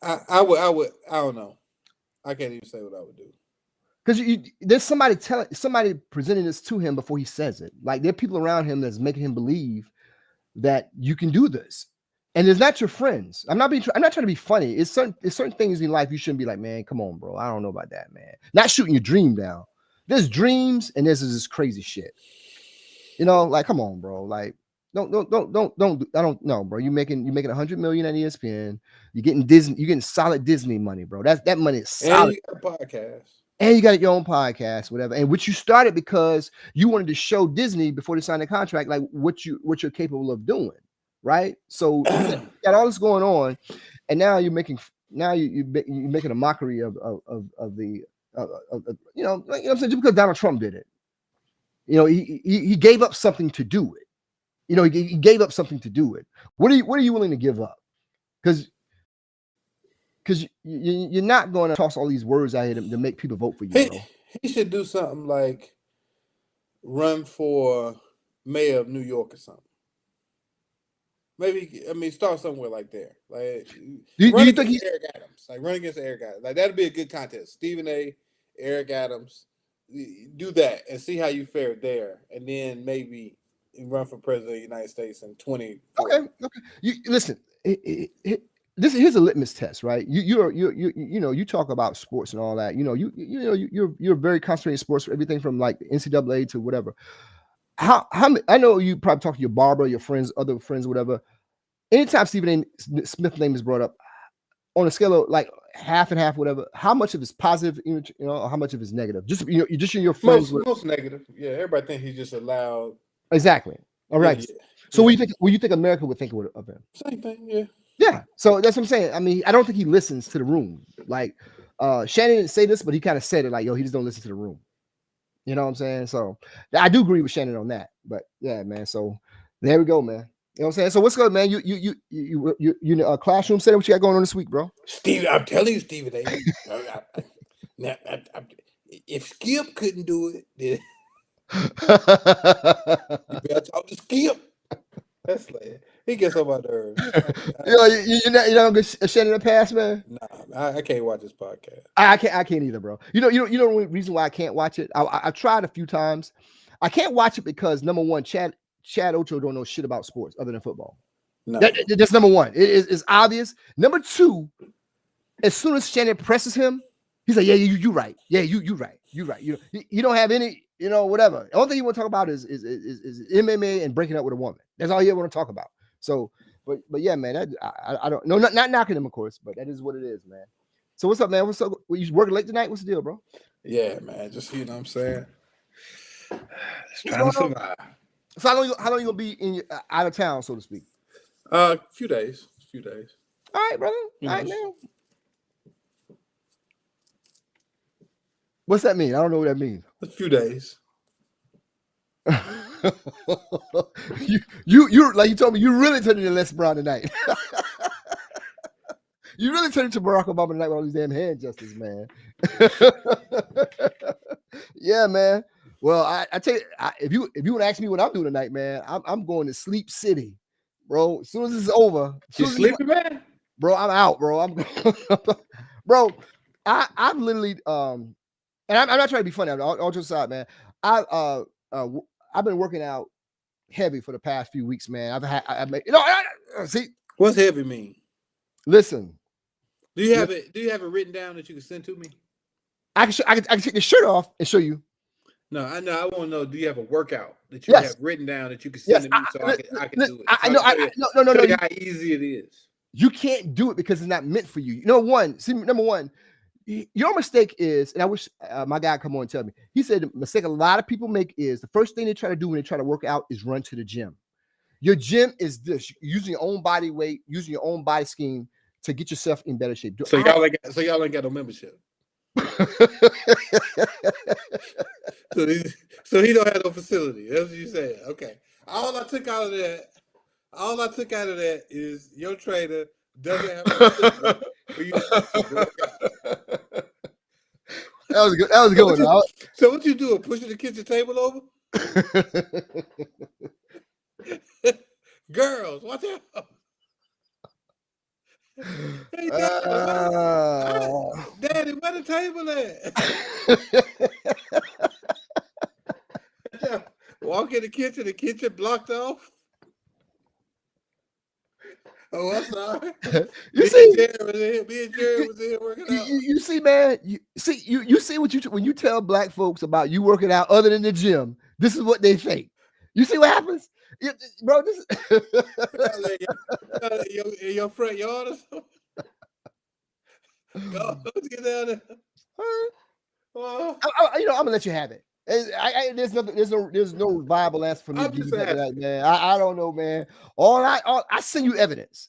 I don't know. I can't even say what I would do. Because there's somebody presenting this to him before he says it. Like there are people around him that's making him believe that you can do this. And it's not your friends. I'm not trying to be funny. It's certain things in life you shouldn't be like, man, come on, bro. I don't know about that, man. Not shooting your dream down. There's dreams and there's this crazy shit. Like, come on, bro. Like, don't. I don't know, bro. You're making $100 million at ESPN. You're getting Disney. You're getting solid Disney money, bro. That money is solid. And you got a podcast. And you got your own podcast, whatever. And which you started because you wanted to show Disney before they signed the contract, like what you're capable of doing. Right, so you got all this going on, and now you're making a mockery of the like, what I'm saying, just because Donald Trump did it. he gave up something to do it. He gave up something to do it. What are you willing to give up? Because you're not going to toss all these words out here to make people vote for you, bro. He should do something like run for mayor of New York or something. Maybe, start somewhere like there. Like, do you think Eric Adams? Like, run against Eric Adams. Like, that'd be a good contest. Stephen A., Eric Adams, do that and see how you fare there, and then maybe run for president of the United States in 20. Okay. Listen. Here's a litmus test, right? You talk about sports and all that. You're very concentrated in sports, everything from like the NCAA to whatever. How I know you probably talk to your barber, your friends, other friends, whatever. Anytime Stephen A. Smith's name is brought up, on a scale of like half and half, whatever, how much of it's positive, how much of it's negative? Just in your friends. Most negative. Yeah, everybody think he's just allowed. Exactly. All right. Yeah. So what do you think America would think of him? Same thing. Yeah. Yeah. So that's what I'm saying. I don't think he listens to the room. Like Shannon didn't say this, but he kind of said it like, he just don't listen to the room. You know what I'm saying? So I do agree with Shannon on that. But yeah, man. So there we go, man. You know what I'm saying? So what's good, man? You in a classroom setting? What you got going on this week, bro? Steve, I'm telling you, Stephen A. If Skip couldn't do it, then you better talk to Skip. That's like he gets on my nerves. You're not gonna get Shannon a pass, man. Nah, I can't watch this podcast. I can't either, bro. You know the reason why I can't watch it. I tried a few times. I can't watch it because number one, Chad Ocho don't know shit about sports other than football. No. That's number one. It's obvious. Number two, as soon as Shannon presses him, he's like, "Yeah, you right. Yeah, you right. You right. You don't have any, whatever. The only thing you want to talk about is MMA and breaking up with a woman. That's all you want to talk about." So, but yeah, man, I don't know. Not knocking him, of course, but that is what it is, man. So what's up, man? What's up? You working late tonight? What's the deal, bro? Yeah, man. Just what I'm saying. Just trying to survive. So how long you gonna be out of town, so to speak? A few days. All right, brother. All right, man. What's that mean? I don't know what that means. A few days. you like you told me you really turned into Les Brown tonight. You really turned into Barack Obama tonight with all these damn hand gestures, man. Yeah, man. Well, I tell you, if you want to ask me what I'm doing tonight, man, I'm going to Sleep City, bro. As soon as this is over, you sleeping, man? Bro, I'm out, bro. Bro, I'm literally and I'm not trying to be funny. All jokes aside, man. I've been working out heavy for the past few weeks, man. See, what's heavy mean? Listen, do you have it written down that you can send to me? I can take the shirt off and show you. No, I know. I want to know. Do you have a workout that you have written down that you can send to me so I can do it? No. How easy it is. You can't do it because it's not meant for you. Number one, your mistake is, and I wish my guy come on and tell me. He said the mistake a lot of people make is the first thing they try to do when they try to work out is run to the gym. Your gym is this: using your own body weight, using your own body scheme to get yourself in better shape. So y'all ain't got no membership. So he don't have no facility. That's what you saying. Okay. All I took out of that is your trainer doesn't have a facility for you to work out. That was good. That was good. So what you doing? Pushing the kitchen table over? Girls, watch out. Hey, Daddy, where the table at? Walk in the kitchen blocked off. Oh, I'm sorry. Me and Jerry was in here working out. You see, man. You see when you tell black folks about you working out other than the gym. This is what they think. You see what happens, bro? This in your front yard or something. Go, let's get down there. I'm gonna let you have it. There's no viable answer for me to give you that, man. I don't know, man. I send you evidence.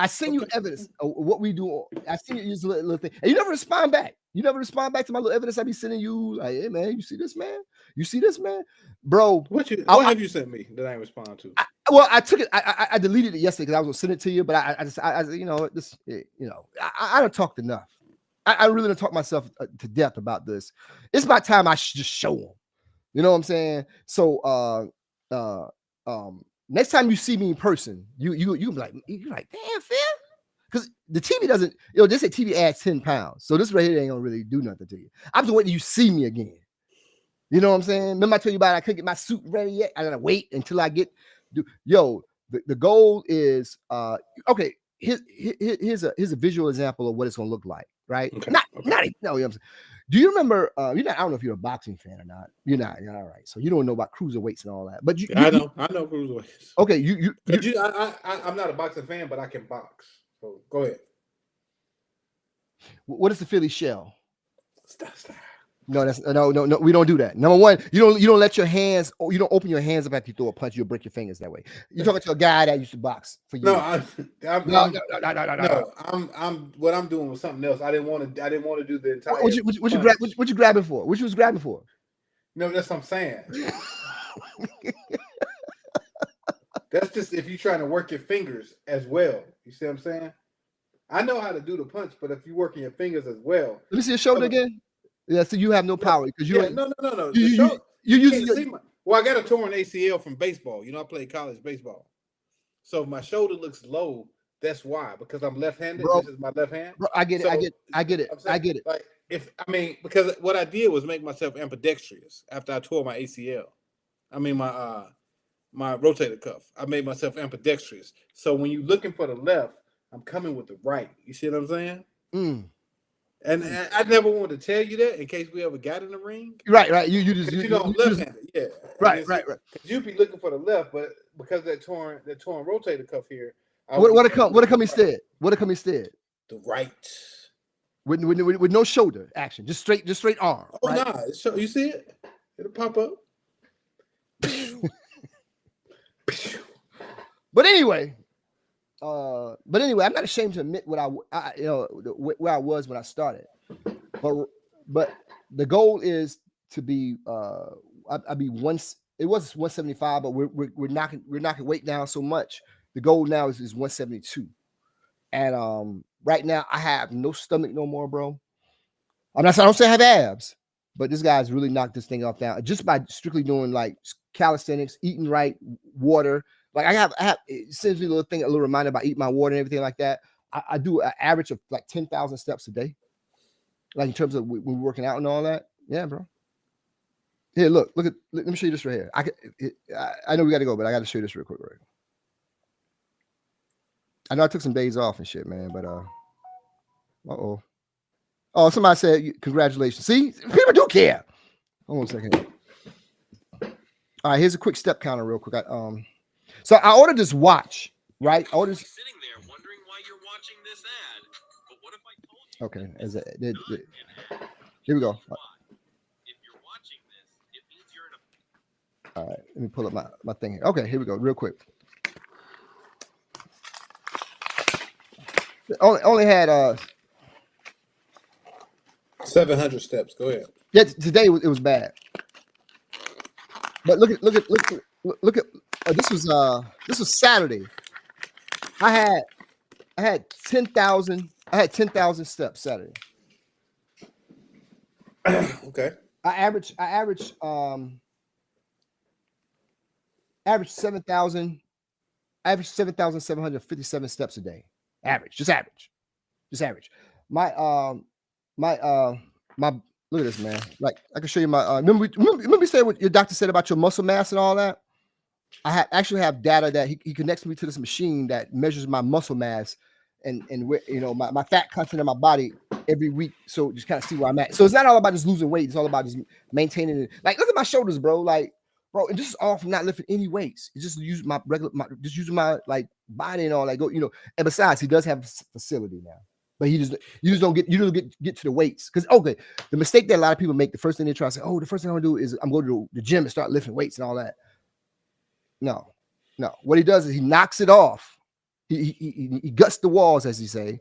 I send you evidence of what we do. I send you use a little thing, and you never respond back. You never respond back to my little evidence I be sending you. Like, hey man, you see this man? You see this man, bro? What have you sent me that I ain't respond to? I took it. I deleted it yesterday because I was gonna send it to you, but I you know this. You know, I don't talk enough. I really don't talk myself to death about this. It's about time I should just show them. You know what I'm saying? So next time you see me in person, you're like, damn, Phil. Because the TV doesn't, they say TV adds 10 pounds. So this right here ain't gonna really do nothing to you. I'm just waiting till you see me again. You know what I'm saying? Remember I told you about I couldn't get my suit ready yet. I gotta wait until I get, the goal is, okay, here's a visual example of what it's gonna look like, right? Okay. Not even, you know what I'm saying? Do you remember, I don't know if you're a boxing fan or not. You're not, all right. So you don't know about cruiserweights and all that. But I know cruiserweights. Okay, I'm not a boxing fan, but I can box. So go ahead. What is the Philly shell? Stop. No, no. We don't do that. Number one, you don't let your hands. You don't open your hands up after you throw a punch. You'll break your fingers that way. You're talking to a guy that used to box for you. No, no. What I'm doing was something else. I didn't want to do the entire. What you grabbing for? What you was grabbing for? No, that's what I'm saying. That's just if you're trying to work your fingers as well. You see what I'm saying? I know how to do the punch, but if you're working your fingers as well. Let me see your shoulder again. Yeah, so you have no power because you. Yeah, no. I got a torn ACL from baseball. I played college baseball, so if my shoulder looks low, that's why. Because I'm left-handed. Bro, this is my left hand. Bro, I get it. Like because what I did was make myself ambidextrous after I tore my ACL. My rotator cuff. I made myself ambidextrous. So when you're looking for the left, I'm coming with the right. You see what I'm saying? And I never wanted to tell you that in case we ever got in the ring. Right. I'm left-handed. Yeah. Right. Because you'd be looking for the left, but because that torn rotator cuff here. What come instead? The right. With no shoulder action, just straight arm. Oh right? Nah, you see it? It'll pop up. But anyway, I'm not ashamed to admit where I was when I started. But the goal is to be I'd be once. It was 175, but we're knocking weight down so much. The goal now is 172, and right now I have no stomach no more, bro. I don't say I have abs, but this guy's really knocked this thing off down just by strictly doing like calisthenics, eating right, water. Like I have it sends me a little reminder about eating my water and everything like that. I do an average of like 10,000 steps a day, like in terms of when we're working out and all that. Yeah, bro. Here, look at. Let me show you this right here. I know we got to go, but I got to show you this real quick. Right. I know I took some days off and shit, man, but oh, somebody said congratulations. See, people do care. Hold on a second. All right, here's a quick step counter, real quick. So I ordered this watch, right? I ordered. Sitting there wondering why you're watching this ad. But what if I told you? Okay, here we go. If you're watching this, it means you're in a. All right, let me pull up my thing here. Okay, here we go, real quick. Only had 700 steps. Go ahead. Yeah, today it was bad. But look at this was Saturday. I had 10,000 steps Saturday. Okay. I average 7,757 steps a day. Just average. My look at this, man. Like I can show you my remember we said what your doctor said about your muscle mass and all that. I actually have data that he connects me to this machine that measures my muscle mass and where, my fat content in my body every week. So just kind of see where I'm at. So it's not all about just losing weight. It's all about just maintaining it. Like look at my shoulders, bro. Like, bro, and this is all from not lifting any weights. It's just using my like body and all that. And besides, he does have a facility now. But you just don't get to the weights. Because the mistake that a lot of people make, the first thing they try to say, the first thing I'm gonna do is I'm going to the gym and start lifting weights and all that. No. What he does is he knocks it off He guts the walls, as he say,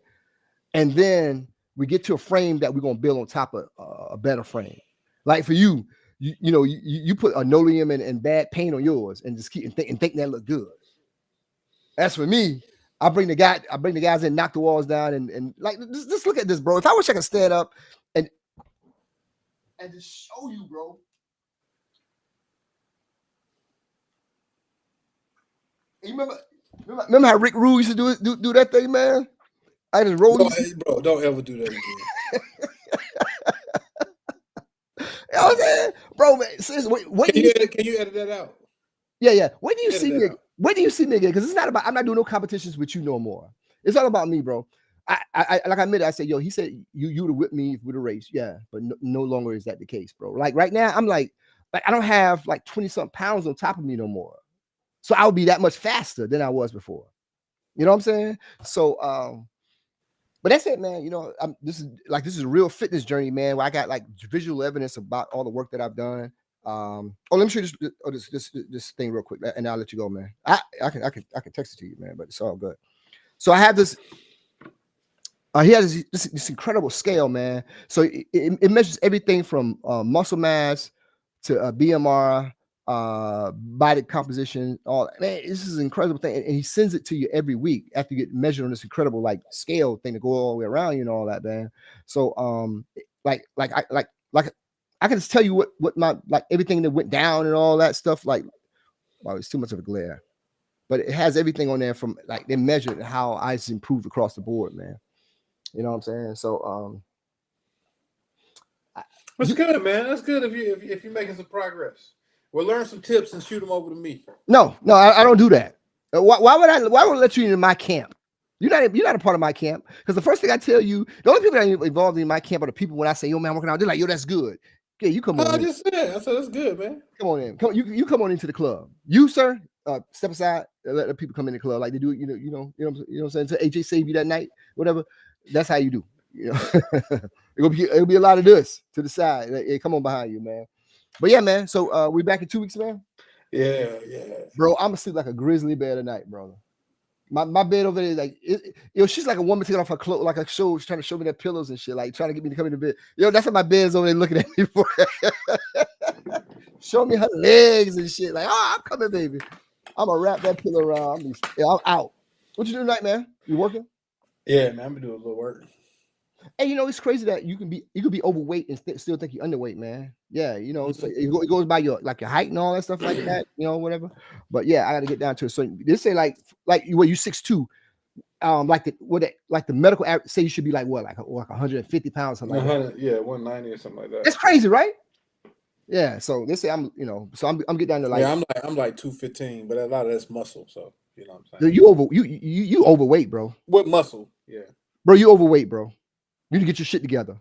and then we get to a frame that we're gonna build on top of a better frame. Like for you, you put linoleum and bad paint on yours, and just keep and think that look good. As for me, I bring the guys in, knock the walls down, and like just look at this, bro. If I wish I could stand up and just show you, bro. You remember how Rick Rude used to do that thing, man? I just roll. Bro, don't ever do that again. You know what I'm saying? Bro, man, seriously, can you edit that out? Yeah. When do you see me? When do you see me again? Because it's not about. I'm not doing no competitions with you no more. It's all about me, bro. I like I admitted. I said, yo, he said you would have whipped me with a race, yeah, but no longer is that the case, bro. Like right now, I'm like I don't have like 20-something pounds on top of me no more, so I would be that much faster than I was before. You know what I'm saying? So, but that's it, man. You know, this is a real fitness journey, man. Where I got like visual evidence about all the work that I've done. Let me show you this thing real quick, and I'll let you go, man. I can text it to you, man, but it's all good. So I have this. He has this incredible scale, man. So it measures everything from muscle mass to BMR, body composition. All man, this is an incredible thing, and he sends it to you every week after you get measured on this incredible like scale thing to go all the way around you and all that, man. So I can just tell you what my like everything that went down and all that stuff. Like, wow, it's too much of a glare, but it has everything on there from like they measured how I improved across the board, man. You know what I'm saying? So that's good, man. That's good if you're making some progress. Well, learn some tips and shoot them over to me. No, I don't do that. Why would I let you into my camp? You're not a part of my camp. Because the first thing I tell you, the only people that are involved in my camp are the people when I say, yo, man, I'm working out, they're like, yo, that's good. Okay, you come on. I just said, I said that's good, man. Come on in. You come on into the club. You, sir, step aside and let the people come in the club like they do, you know what I'm saying? So AJ saved you that night, whatever. That's how you do. You know, it'll be a lot of this to the side. Hey, come on behind you, man. But yeah, man. So we back in 2 weeks, man. Yeah. Bro, I'm gonna sleep like a grizzly bear tonight, brother. My bed over there, like she's like a woman taking off her clothes, like a show, trying to show me their pillows and shit, like trying to get me to come into bed. That's what my bed's over there looking at me for. Show me her legs and shit. Like, I'm coming, baby. I'm gonna wrap that pillow around. I'm out. What you do tonight, man? You working? Yeah, man. I'm gonna do a little work. Hey, it's crazy that you can be overweight and still think you're underweight, man. Yeah, so it goes by your height and all that stuff like that, whatever. But yeah, I got to get down to it. So they say like you 6'2", like the medical average say you should be like what, like 150 pounds, something like that. Yeah, 190 or something like that. That's crazy, right? Yeah. So they say I'm getting down to like I'm like 215, but a lot of that's muscle. So you know what I'm saying. You overweight, bro. What muscle? Yeah, bro, you overweight, bro. You need to get your shit together.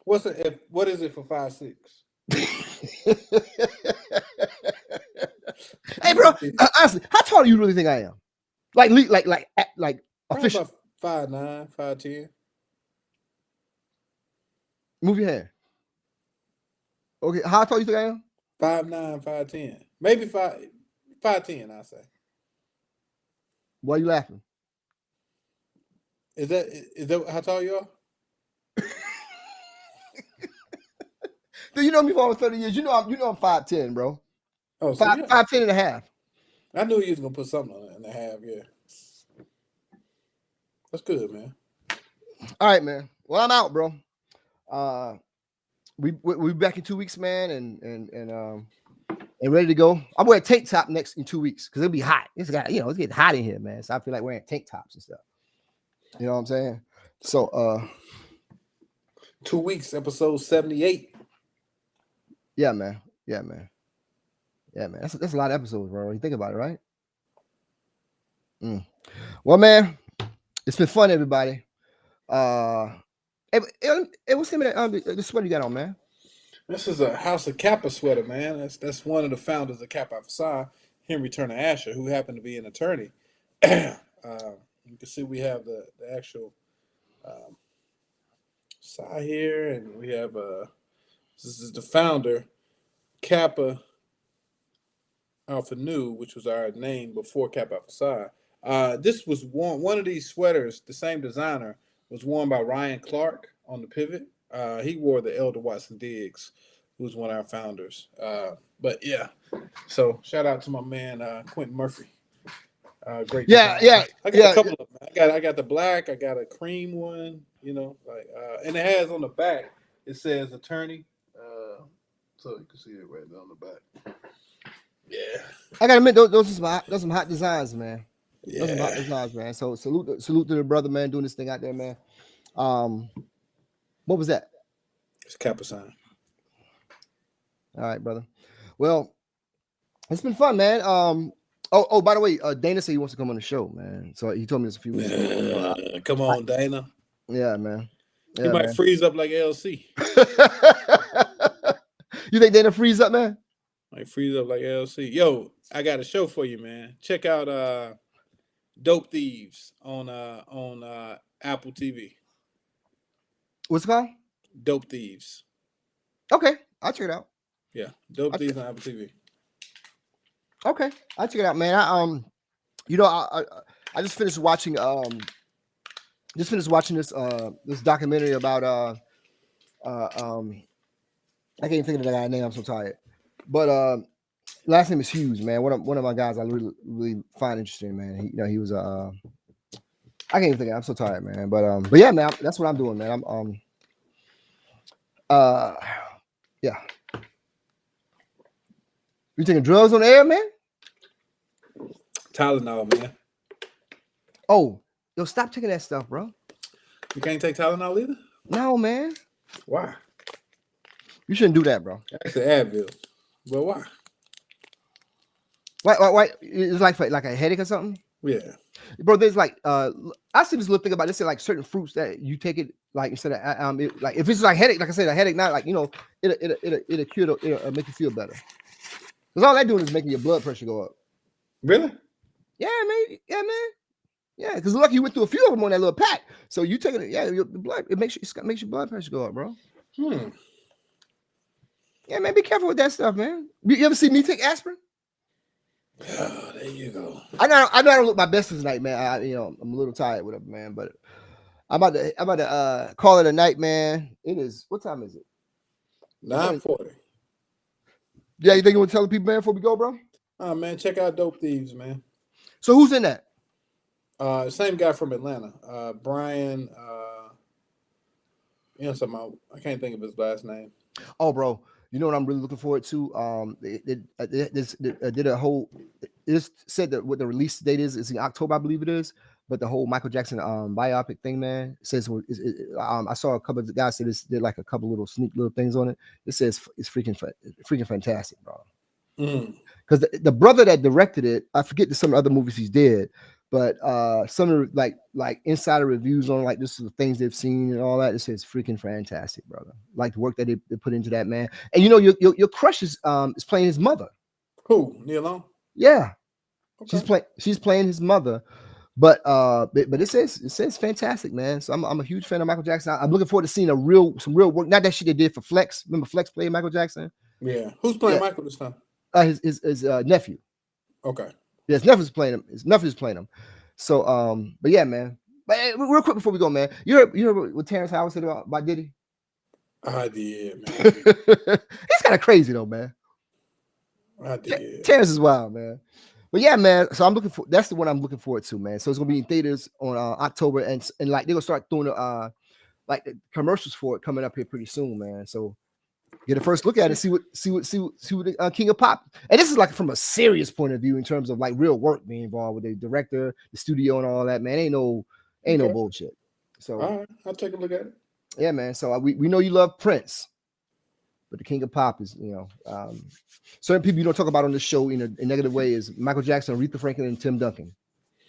What is it for 5'6"? Hey, bro. Honestly, how tall do you really think I am? Like official. About 5'9", 5'10". Move your head. Okay, how tall do you think I am? 5'9", 5'10". Maybe 5'10", I say. Why are you laughing? Is that how tall you are? Dude, you know me for almost 30 years. You know I'm 5'10", bro. Oh, so 5'10" and a half. I knew you was gonna put something on it and a half. Yeah, that's good, man. All right, man. Well, I'm out, bro. We back in 2 weeks, man, and ready to go. I'm wearing a tank top next in 2 weeks because it'll be hot. It's getting hot in here, man. So I feel like wearing tank tops and stuff. You know what I'm saying? So 2 weeks, episode 78. Yeah, man. That's a lot of episodes, bro. You think about it, right? Well, man, it's been fun, everybody. It was the sweater you got on, man. This is a House of Kappa sweater, man. That's one of the founders of Kappa Alpha Psi, Henry Turner Asher, who happened to be an attorney. You can see we have the actual Psi here, and we have this is the founder, Kappa Alpha Nu, which was our name before Kappa Alpha Psi. This was one of these sweaters. The same designer was worn by Ryan Clark on the Pivot. He wore the Elder Watson Diggs, who's one of our founders. But yeah, so shout out to my man Quentin Murphy. Great. Yeah, design. I got yeah. a couple of them. I got the black. I got a cream one. You know, and it has on the back. It says attorney. So you can see it right there on the back. Yeah. I gotta admit, those are some hot designs, man. Yeah. Those are hot designs, man. So salute to the brother, man, doing this thing out there, man. What was that? It's Kappa sign. All right, brother. Well, it's been fun, man. Oh, by the way, Dana said he wants to come on the show, man. So he told me this a few weeks ago. Come on, Dana. Yeah, man. Yeah, he might freeze up like LC. You think Dana freeze up, man? Might freeze up like LC. Yo, I got a show for you, man. Check out Dope Thieves on Apple TV. What's it called? Dope Thieves. Okay, I'll check it out. Yeah, Dope Thieves on Apple TV. Okay, I'll check it out, man. I just finished watching this documentary about I can't think of the guy's name. I'm so tired. But last name is Hughes, man. One of my guys I really find interesting, man. He was I can't even think of it. I'm so tired, man. But yeah, man, that's what I'm doing, man. Yeah. You taking drugs on the air, man? Tylenol, man. Oh, yo, stop taking that stuff, bro. You can't take Tylenol either? No, man. Why? You shouldn't do that, bro. That's the Advil. But why? Why? It's like a headache or something? Yeah. Bro, there's like I see this little thing about this, like certain fruits that you take it like instead of like if it's like headache, like I said, a headache, not like it'll cure, it'll make you feel better. Because all that doing is making your blood pressure go up. Really? Yeah, man. Yeah, because lucky you went through a few of them on that little pack. So you taking it, the blood, it makes your blood pressure go up, bro. Yeah, man, be careful with that stuff, man. You ever see me take aspirin? Oh, there you go. I know I don't look my best tonight, man. I'm a little tired with it, man. But I'm about to call it a night, man. It is, what time is it? 9:40. Yeah, you think you want to tell the people, man, before we go, bro? Oh man, check out Dope Thieves, man. So who's in that? Same guy from Atlanta. Brian, something I can't think of his last name. Oh, bro. You know what I'm really looking forward to? They did a whole. It said that what the release date is in October, I believe it is. But the whole Michael Jackson biopic thing, man, says I saw a couple of guys say this did like a couple little sneak little things on it. It says it's freaking fantastic, bro. Because the brother that directed it, I forget some other movies he did, but some of the, like insider reviews on like this is the things they've seen and all that. It says freaking fantastic, brother. Like the work that they put into that, man. And your crush is playing his mother. Who? Neil Long? Yeah, okay. she's playing his mother. But it says fantastic, man. So I'm a huge fan of Michael Jackson. I'm looking forward to seeing some real work. Not that shit they did for Flex. Remember Flex played Michael Jackson? Yeah. Who's playing Michael this time? His nephew. Okay. Yeah, his nephew's playing him. His nephew's playing him. So but yeah, man. But real quick before we go, man, you heard what Terrence Howard said about Diddy? I did, man. He's kind of crazy though, man. I did. Terrence is wild, man. But yeah, man. So that's the one I'm looking forward to, man. So it's gonna be in theaters on October, and like they're gonna start doing like the commercials for it coming up here pretty soon, man. So get a first look at it, see what the King of Pop. And this is like from a serious point of view in terms of like real work being involved with the director, the studio, and all that, man. Ain't no bullshit. So all right, I'll take a look at it. Yeah, man. So we know you love Prince, but the King of Pop is, certain people you don't talk about on the show in a negative way is Michael Jackson, Aretha Franklin, and Tim Duncan.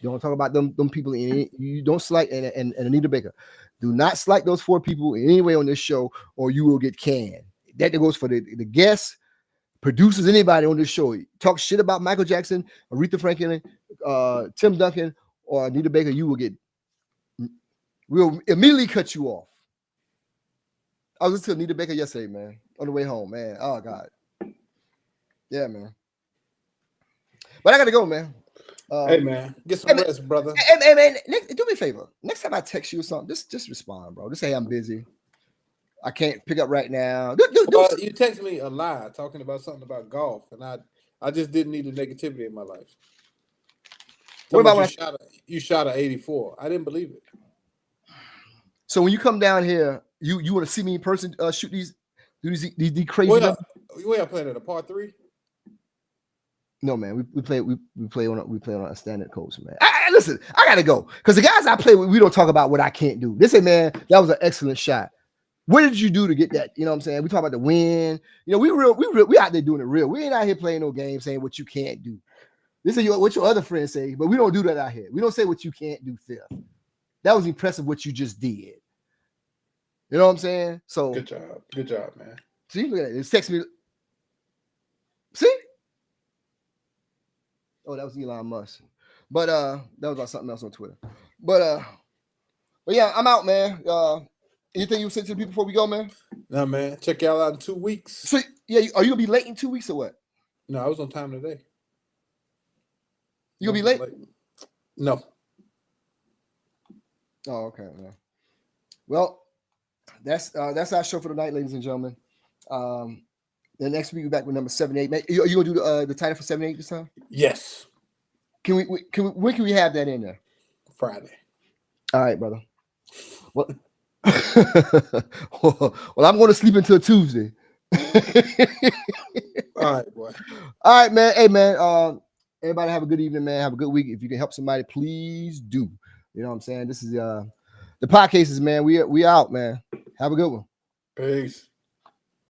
You don't talk about them people. You don't slight and Anita Baker. Do not slight those four people in any way on this show, or you will get canned. That goes for the guests, producers, anybody on this show. Talk shit about Michael Jackson, Aretha Franklin, Tim Duncan, or Anita Baker, we'll immediately cut you off. I was listening to Anita Baker yesterday, man, on the way home, man. Oh God. Yeah, man. But I gotta go, man. Hey man, get some rest, brother. Hey, man, do me a favor. Next time I text you or something, just respond, bro. Just say I'm busy. I can't pick up right now. You text me a lie talking about something about golf, and I just didn't need the negativity in my life. What about when you shot a 84? I didn't believe it. So when you come down here, you want to see me in person shoot these crazy numbers? We are playing at a par 3. No, man, we play on a standard course, man. Listen, I gotta go because the guys I play with, we don't talk about what I can't do. They say, man, that was an excellent shot. What did you do to get that? You know what I'm saying? We talk about the win. You know, we out there doing it real. We ain't out here playing no games saying what you can't do. This is what your other friends say, but we don't do that out here. We don't say what you can't do, Phil. That was impressive what you just did. You know what I'm saying? So good job, man. See, look at it. It's text me. See? Oh, that was Elon Musk. But that was about something else on Twitter. But yeah, I'm out, man. Anything you say to the people before we go, man? No, man. Check y'all out in 2 weeks. So yeah, are you gonna be late in 2 weeks or what? No, I was on time today. You gonna be late? No. Oh, okay, man. Well, that's our show for tonight, ladies and gentlemen. The next week we're back with number 78. Man, are you gonna do the title for 78 this time? Yes. When can we have that in there? Friday. All right, brother. Well, well, I'm going to sleep until Tuesday. All right, boy. All right, man. Hey, man. Everybody have a good evening, man. Have a good week. If you can help somebody, please do. You know what I'm saying? This is the Podcases, man. We out, man. Have a good one. Peace.